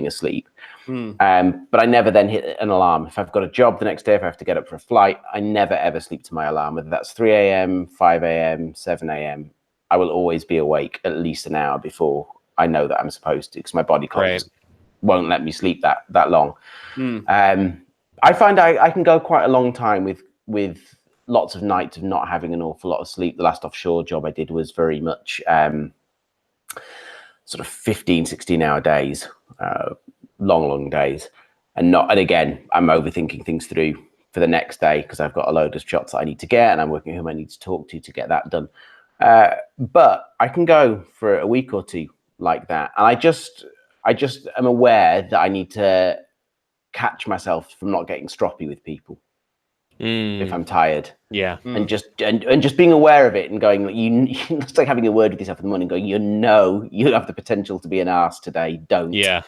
asleep. But I never then hit an alarm. If I've got a job the next day, if I have to get up for a flight, I never ever sleep to my alarm, whether that's 3 a.m., 5 a.m., 7 a.m. I will always be awake at least an hour before I know that I'm supposed to, because my body clock won't let me sleep that long. I find I can go quite a long time with lots of nights of not having an awful lot of sleep. The last offshore job I did was very much sort of 15, 16-hour days, long days. And again, I'm overthinking things through for the next day because I've got a load of shots that I need to get, and I'm working with whom I need to talk to get that done. But I can go for a week or two like that. And I just am aware that I need to catch myself from not getting stroppy with people. if I'm tired. Yeah. And just being aware of it and going, it's like having a word with yourself in the morning, going, you have the potential to be an arse today. Don't. Yeah.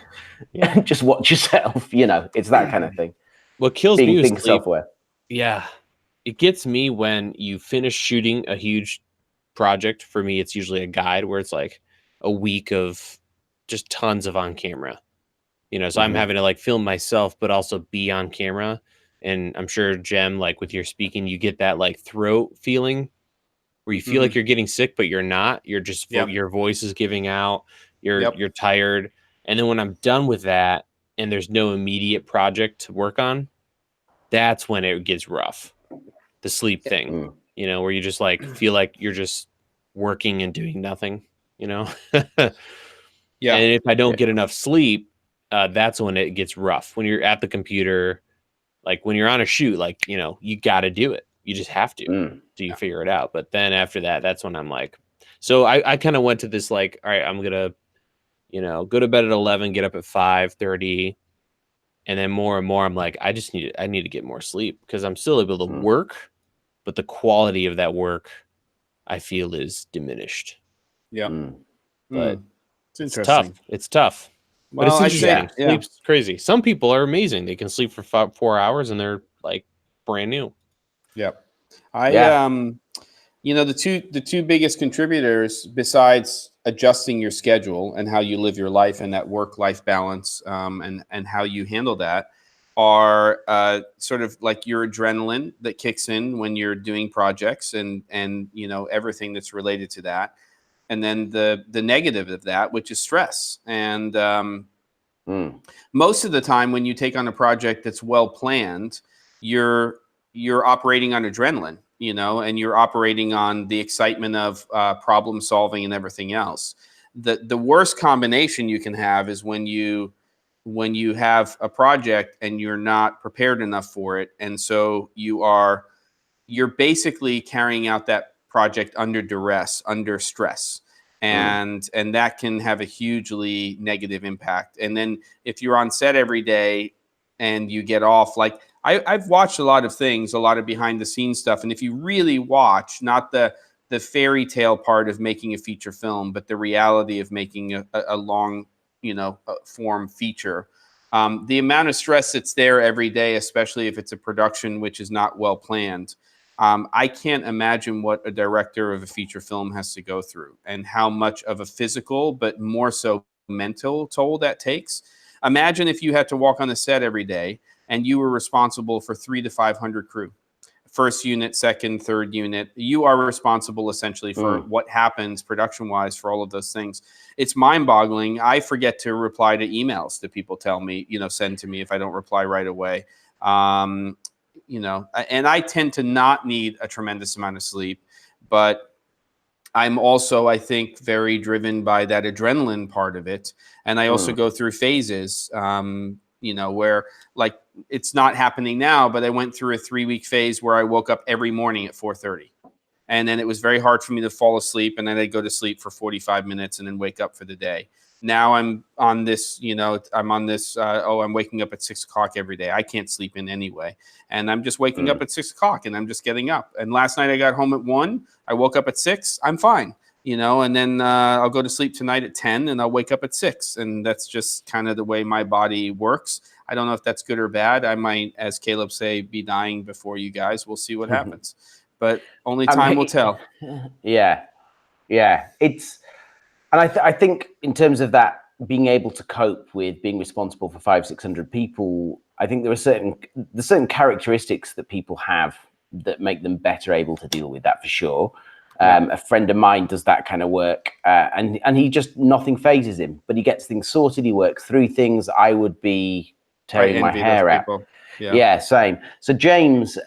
Just watch yourself. It's that kind of thing. What kills me is sleep. Self-aware. Yeah. It gets me when you finish shooting a huge project. For me, it's usually a guide where it's like a week of just tons of on camera. So I'm having to like film myself, but also be on camera. And I'm sure, Jem, like with your speaking, you get that like throat feeling where you feel like you're getting sick, but you're not. You're just your voice is giving out. You're tired. And then when I'm done with that and there's no immediate project to work on, that's when it gets rough. The sleep thing, where you just like feel like you're just working and doing nothing, And if I don't get enough sleep, that's when it gets rough. When you're at the computer, like when you're on a shoot, like, you got to do it. You just have to. So you figure it out. But then after that, that's when I'm like, so I kind of went to this like, all right, I'm going to, go to bed at 11, get up at 5:30. And then more and more, I'm like, I need to get more sleep because I'm still able to work, but the quality of that work I feel is diminished. Yeah. But it's tough. It's tough. Well, but it's interesting. Sleep's crazy. Some people are amazing. They can sleep for 4 hours and they're like brand new. Yep. The two biggest contributors besides adjusting your schedule and how you live your life and that work-life balance and how you handle that are sort of like your adrenaline that kicks in when you're doing projects and everything that's related to that. And then the negative of that, which is stress. And most of the time when you take on a project that's well planned, you're operating on adrenaline, and you're operating on the excitement of problem solving and everything else. The worst combination you can have is when you have a project and you're not prepared enough for it. And so you're basically carrying out that project under duress, under stress. And that can have a hugely negative impact. And then if you're on set every day and you get off, like I've watched a lot of things, a lot of behind the scenes stuff. And if you really watch, not the fairy tale part of making a feature film, but the reality of making a long, form feature, the amount of stress that's there every day, especially if it's a production which is not well planned. I can't imagine what a director of a feature film has to go through and how much of a physical, but more so mental toll that takes. Imagine if you had to walk on the set every day and you were responsible for 300 to 500 crew. First unit, second, third unit. You are responsible essentially for what happens production-wise for all of those things. It's mind-boggling. I forget to reply to emails that people tell me, send to me if I don't reply right away. And I tend to not need a tremendous amount of sleep, but I'm also, I think, very driven by that adrenaline part of it. And I also go through phases, where like it's not happening now, but I went through a 3-week phase where I woke up every morning at 4:30. And then it was very hard for me to fall asleep. And then I'd go to sleep for 45 minutes and then wake up for the day. Now I'm on this, I'm waking up at 6 o'clock every day. I can't sleep in anyway. And I'm just waking up at 6 o'clock and I'm just getting up. And last night I got home at 1. I woke up at 6. I'm fine, and then I'll go to sleep tonight at 10 and I'll wake up at 6. And that's just kind of the way my body works. I don't know if that's good or bad. I might, as Caleb say, be dying before you guys. We'll see what happens. But only time will tell. Yeah. And I think in terms of that, being able to cope with being responsible for 500-600 people, I think there's certain characteristics that people have that make them better able to deal with that for sure. A friend of mine does that kind of work, and he just nothing phases him, but he gets things sorted. He works through things. I would be tearing my hair out. Yeah, same. So James,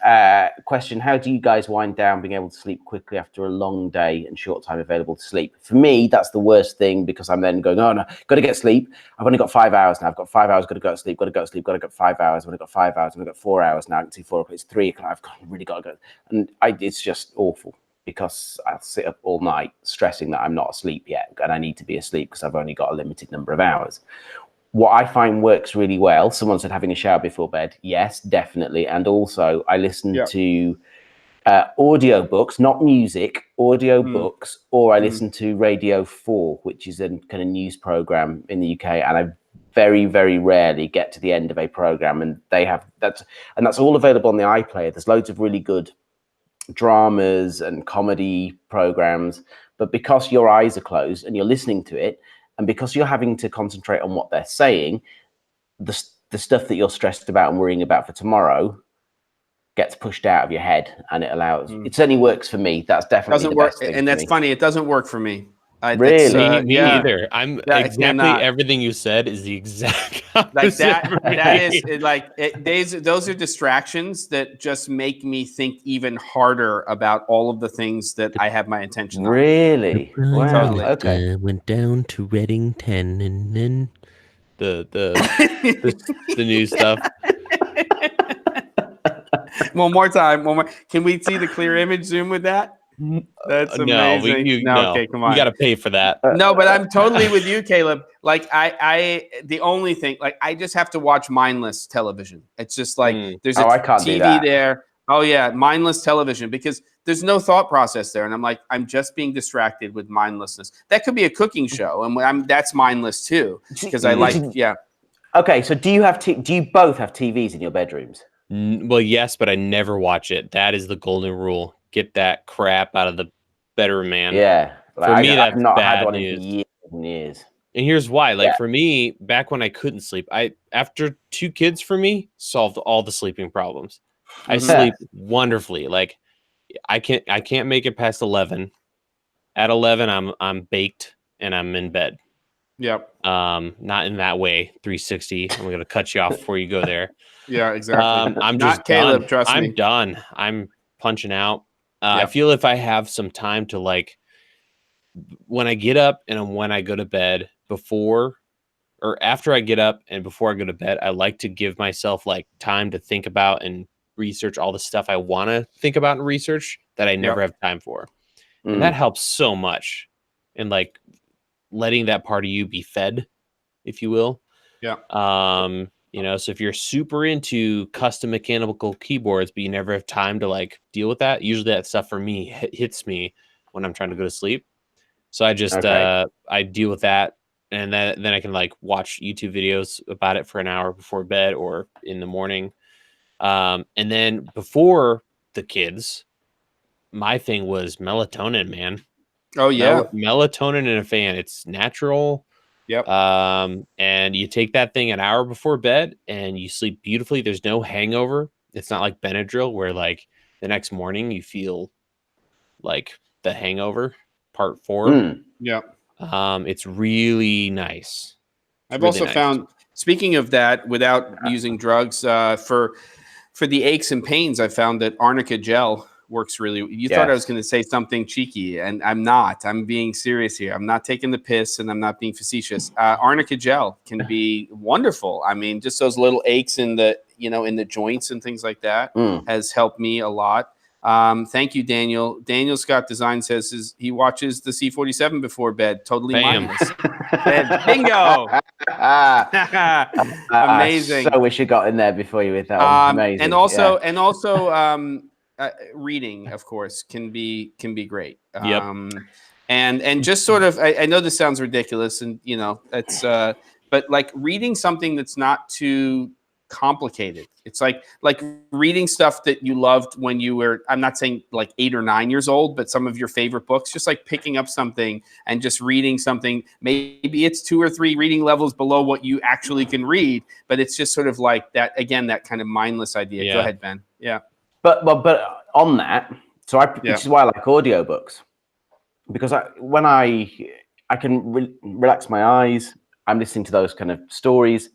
question, how do you guys wind down being able to sleep quickly after a long day and short time available to sleep? For me, that's the worst thing because I'm then going, oh no, got to get sleep. I've only got 5 hours now. I've got 5 hours, got to go to sleep, got to go to sleep, got to get 5 hours. I've only got 5 hours, I've only got 4 hours now. I can see 4 o'clock, it's 3 o'clock. Really got to go. And it's just awful because I'll sit up all night stressing that I'm not asleep yet and I need to be asleep because I've only got a limited number of hours. what I find works really well, someone said having a shower before bed. Yes, definitely. And also I listen to audio books, not music, audio books, or I listen to Radio 4, which is a kind of news program in the UK. And I very, very rarely get to the end of a program, and that's all available on the iPlayer. There's loads of really good dramas and comedy programs, but because your eyes are closed and you're listening to it, and because you're having to concentrate on what they're saying, the stuff that you're stressed about and worrying about for tomorrow gets pushed out of your head, and it certainly works for me. That's definitely the best thing. And that's funny. It doesn't work for me. Really? Me either. I'm exactly cannot. Everything you said is the exact like opposite. Those are distractions that just make me think even harder about all of the things that I have my attention on. Really? Wow. Totally. Okay. Went down to Reading 10, and then the new stuff. One more time. Can we see the clear image zoom with that? That's amazing. No, okay, come on. You got to pay for that. No, but I'm totally with you, Caleb. Like the only thing, like I just have to watch mindless television. It's just like there's a I can't do TV that. there. Oh yeah, mindless television, because there's no thought process there, and I'm just being distracted with mindlessness. That could be a cooking show, and that's mindless too, because I like Okay, so do you both have TVs in your bedrooms? Well, yes, but I never watch it. That is the golden rule. Get that crap out of the bedroom, man. Yeah. For me, that's I've not bad had one news. in years and years. And here's why. Like for me, back when I couldn't sleep, after 2 kids for me solved all the sleeping problems. I sleep wonderfully. Like I can't make it past 11. At 11, I'm baked and I'm in bed. Yep. Not in that way. 360. I'm gonna cut you off before you go there. Yeah, exactly. I'm not just Caleb. done. Trust me. I'm done. I'm punching out. I feel if I have some time to, like, when I get up and when I go to bed, before or after I get up and before I go to bed, I like to give myself like time to think about and research all the stuff I want to think about and research that I never have time for. And that helps so much. And like letting that part of you be fed, if you will. Yeah. So if you're super into custom mechanical keyboards, but you never have time to like deal with that, usually that stuff for me hits me when I'm trying to go to sleep. So I just, I deal with that. And then I can like watch YouTube videos about it for an hour before bed or in the morning. And then before the kids, my thing was melatonin, man. Oh yeah. Melatonin in a fan. It's natural. Yep. And you take that thing an hour before bed and you sleep beautifully. There's no hangover. It's not like Benadryl where like the next morning you feel like the hangover part 4. Yep. It's really nice. I've also found, speaking of that, without using drugs, for the aches and pains, I found that arnica gel works really. You thought I was going to say something cheeky, and I'm not. I'm being serious here. I'm not taking the piss, and I'm not being facetious. Arnica gel can be wonderful. I mean, just those little aches in the joints and things like that has helped me a lot. Thank you, Daniel. Daniel Scott Design says he watches the C-47 before bed. Totally mindless. Bingo. Amazing. I so wish you got in there before you with that one. Amazing. And also, reading, of course, can be great. And just sort of, I know this sounds ridiculous, and it's but like reading something that's not too complicated. It's like reading stuff that you loved when you were, I'm not saying like 8 or 9 years old, but some of your favorite books, just like picking up something and just reading something. Maybe it's 2 or 3 reading levels below what you actually can read, but it's just sort of like that, again, that kind of mindless idea. Yeah. Go ahead, Ben. Yeah. But on that, which is why I like audiobooks, because when I can relax my eyes, I'm listening to those kind of stories,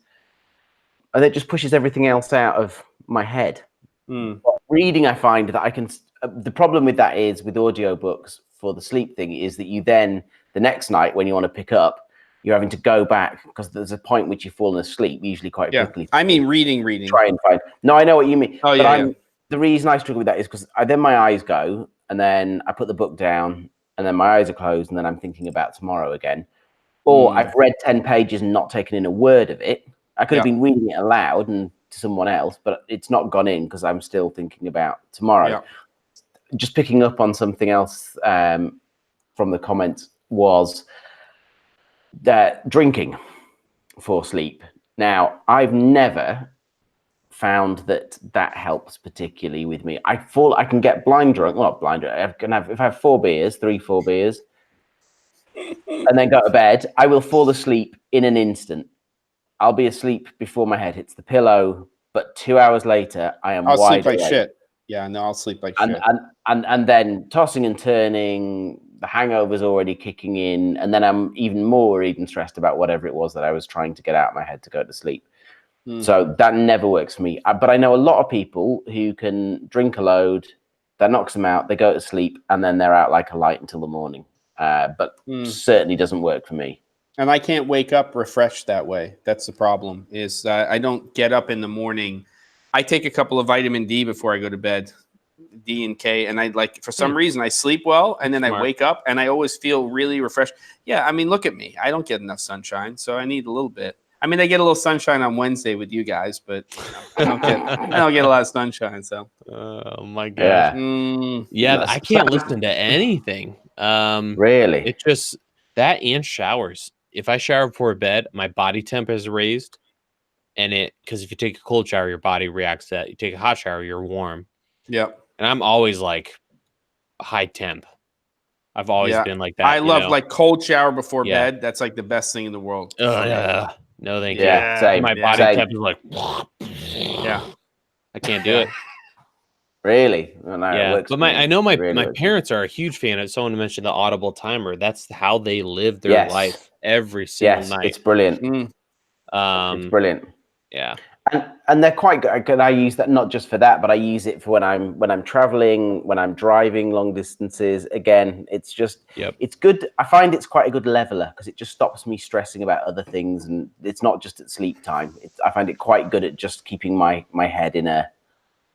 and it just pushes everything else out of my head. But reading, I find that I can. The problem with that is with audiobooks for the sleep thing is that you then the next night when you want to pick up, you're having to go back because there's a point which you've fallen asleep, usually quite quickly. I mean, reading. Try and find. No, I know what you mean. Oh, but the reason I struggle with that is because then my eyes go, and then I put the book down, and then my eyes are closed, and then I'm thinking about tomorrow again. or I've read 10 pages and not taken in a word of it. I could have been reading it aloud and to someone else, but it's not gone in because I'm still thinking about tomorrow. Yeah. Just picking up on something else from the comments was that drinking for sleep. Now, I've never found that helps particularly with me. I can get blind drunk. Well, not blind drunk. If I have 4 beers, 3-4 beers, and then go to bed, I will fall asleep in an instant. I'll be asleep before my head hits the pillow, but 2 hours later, I'll sleep like shit. Yeah, no, I'll sleep like shit. And then tossing and turning, the hangover's already kicking in, and then I'm even more stressed about whatever it was that I was trying to get out of my head to go to sleep. So that never works for me. But I know a lot of people who can drink a load, that knocks them out, they go to sleep, and then they're out like a light until the morning. But certainly doesn't work for me. And I can't wake up refreshed that way. That's the problem, is I don't get up in the morning. I take a couple of vitamin D before I go to bed, D and K, and for some reason I sleep well, and then I wake up and I always feel really refreshed. Yeah, I mean, look at me. I don't get enough sunshine, so I need a little bit. I mean, I get a little sunshine on Wednesday with you guys, but I don't get a lot of sunshine. So, oh my gosh, I can't listen to anything. Really, it's just that and showers. If I shower before bed, my body temp is raised, and because if you take a cold shower, your body reacts to that. You take a hot shower, you're warm. Yep. And I'm always like high temp. I've always been like that. I love like cold shower before bed. That's like the best thing in the world. No, thank you. Same. My body temp is like, I can't do it. Really? Well, no, but I know my parents are a huge fan of. Someone mentioned the audible timer. That's how they live their life every single night. It's brilliant. It's brilliant. Yeah. And they're quite good. I use that not just for that, but I use it for when I'm traveling, when I'm driving long distances. Again, it's just it's good. I find it's quite a good leveler because it just stops me stressing about other things, and it's not just at sleep time. I find it quite good at just keeping my head in a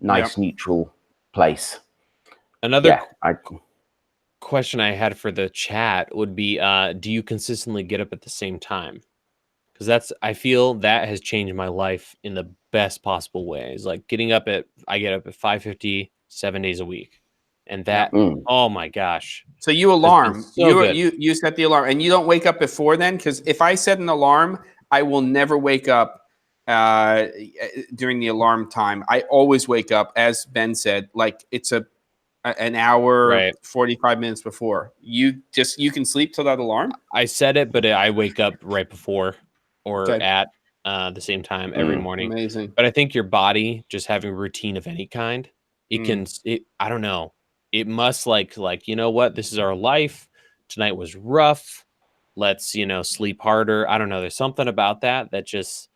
nice neutral place. Another question I had for the chat would be: do you consistently get up at the same time? Because I feel that has changed my life in the best possible ways. Like I get up at 5:50, 7 days a week. And that, oh my gosh. So you alarm, you set the alarm, and you don't wake up before then? Because if I set an alarm, I will never wake up during the alarm time. I always wake up, as Ben said, like it's an hour, 45 minutes before. You can sleep till that alarm? I set it, but I wake up right before. Or at the same time every morning. Amazing. But I think your body just having a routine of any kind, I don't know. It must like, you know what? This is our life. Tonight was rough. Let's, sleep harder. I don't know. There's something about that just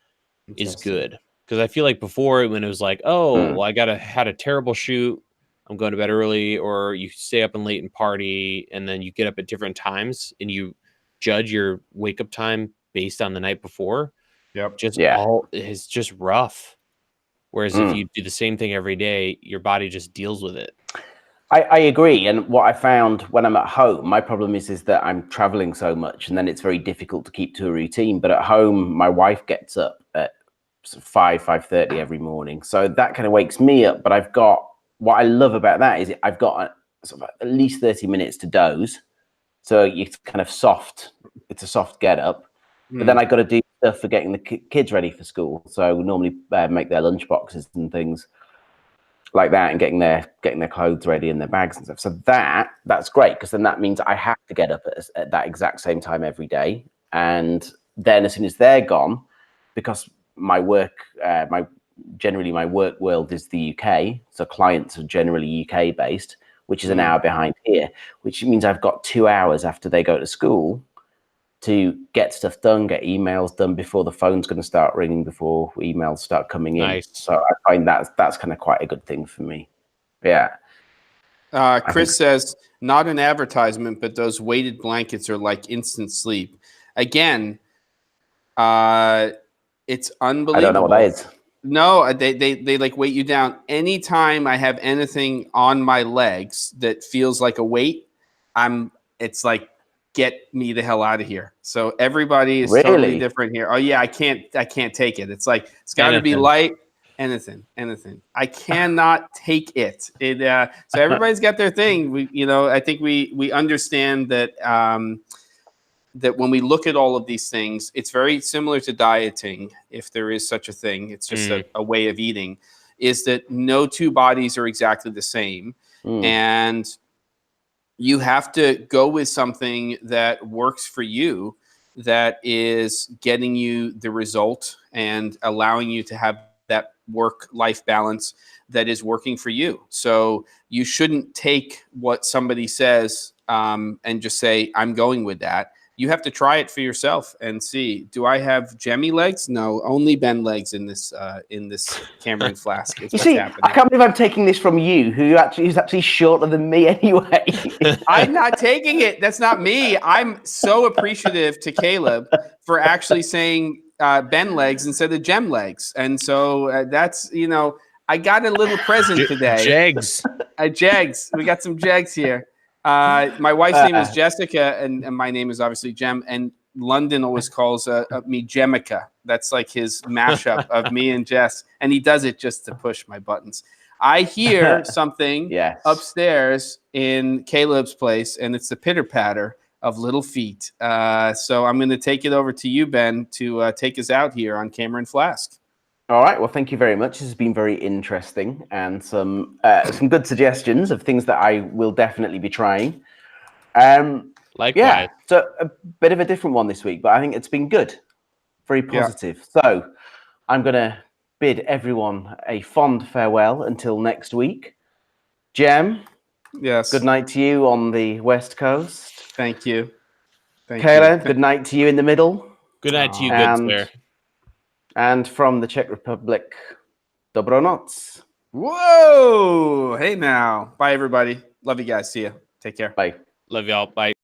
is good. Because I feel like before when it was like, well, I had a terrible shoot. I'm going to bed early, or you stay up and late and party, and then you get up at different times and you judge your wake up time based on the night before. It's just rough. Whereas if you do the same thing every day, your body just deals with it. I agree. And what I found when I'm at home, my problem is that I'm traveling so much, and then it's very difficult to keep to a routine. But at home, my wife gets up at 5:30 every morning. So that kind of wakes me up. But what I love about that is I've got at least 30 minutes to doze. So it's kind of soft. It's a soft get up. But then I got to do stuff for getting the kids ready for school. So we normally make their lunch boxes and things like that, and getting their clothes ready and their bags and stuff. So that's great, because then that means I have to get up at that exact same time every day. And then as soon as they're gone, because my work world is the UK, so clients are generally UK based, which is an hour behind here, which means I've got 2 hours after they go to school to get stuff done, get emails done before the phone's going to start ringing, before emails start coming in. Nice. So I find that's kind of quite a good thing for me. Yeah. Chris says, not an advertisement, but those weighted blankets are like instant sleep. Again, it's unbelievable. I don't know what that is. No, they like weight you down. Anytime I have anything on my legs that feels like a weight, it's like get me the hell out of here. So everybody is Really? totally different here. Oh yeah, I can't take it. It's like it's got to be light. Anything. I cannot take it. So everybody's got their thing. I think we understand that that when we look at all of these things, it's very similar to dieting, if there is such a thing. It's just a way of eating. Is that no two bodies are exactly the same, and you have to go with something that works for you, that is getting you the result and allowing you to have that work-life balance that is working for you. So you shouldn't take what somebody says and just say, I'm going with that. You have to try it for yourself and see, do I have Jemmy legs? No, only Ben legs in this Cameron Flask. You see, happening. I can't believe I'm taking this from you, who's actually shorter than me anyway. I'm not taking it. That's not me. I'm so appreciative to Caleb for actually saying Ben legs instead of Jem legs. And so that's, I got a little present today. Jegs. Jegs. We got some Jegs here. My wife's name is Jessica, and my name is obviously Jem. And London always calls me Jemica. That's like his mashup of me and Jess. And he does it just to push my buttons. I hear something upstairs in Caleb's place, and it's the pitter-patter of little feet. So I'm going to take it over to you, Ben, to take us out here on Cameron Flask. All right. Well, thank you very much. This has been very interesting, and some good suggestions of things that I will definitely be trying. Likewise. Yeah, so a bit of a different one this week, but I think it's been good. Very positive. Yeah. So I'm going to bid everyone a fond farewell until next week. Jem, yes. Good night to you on the West Coast. Thank you. Kayla, good night to you in the middle. Good night to you, good sir. And from the Czech Republic, Dobronoc. Whoa! Hey now. Bye, everybody. Love you guys. See ya. Take care. Bye. Love y'all. Bye.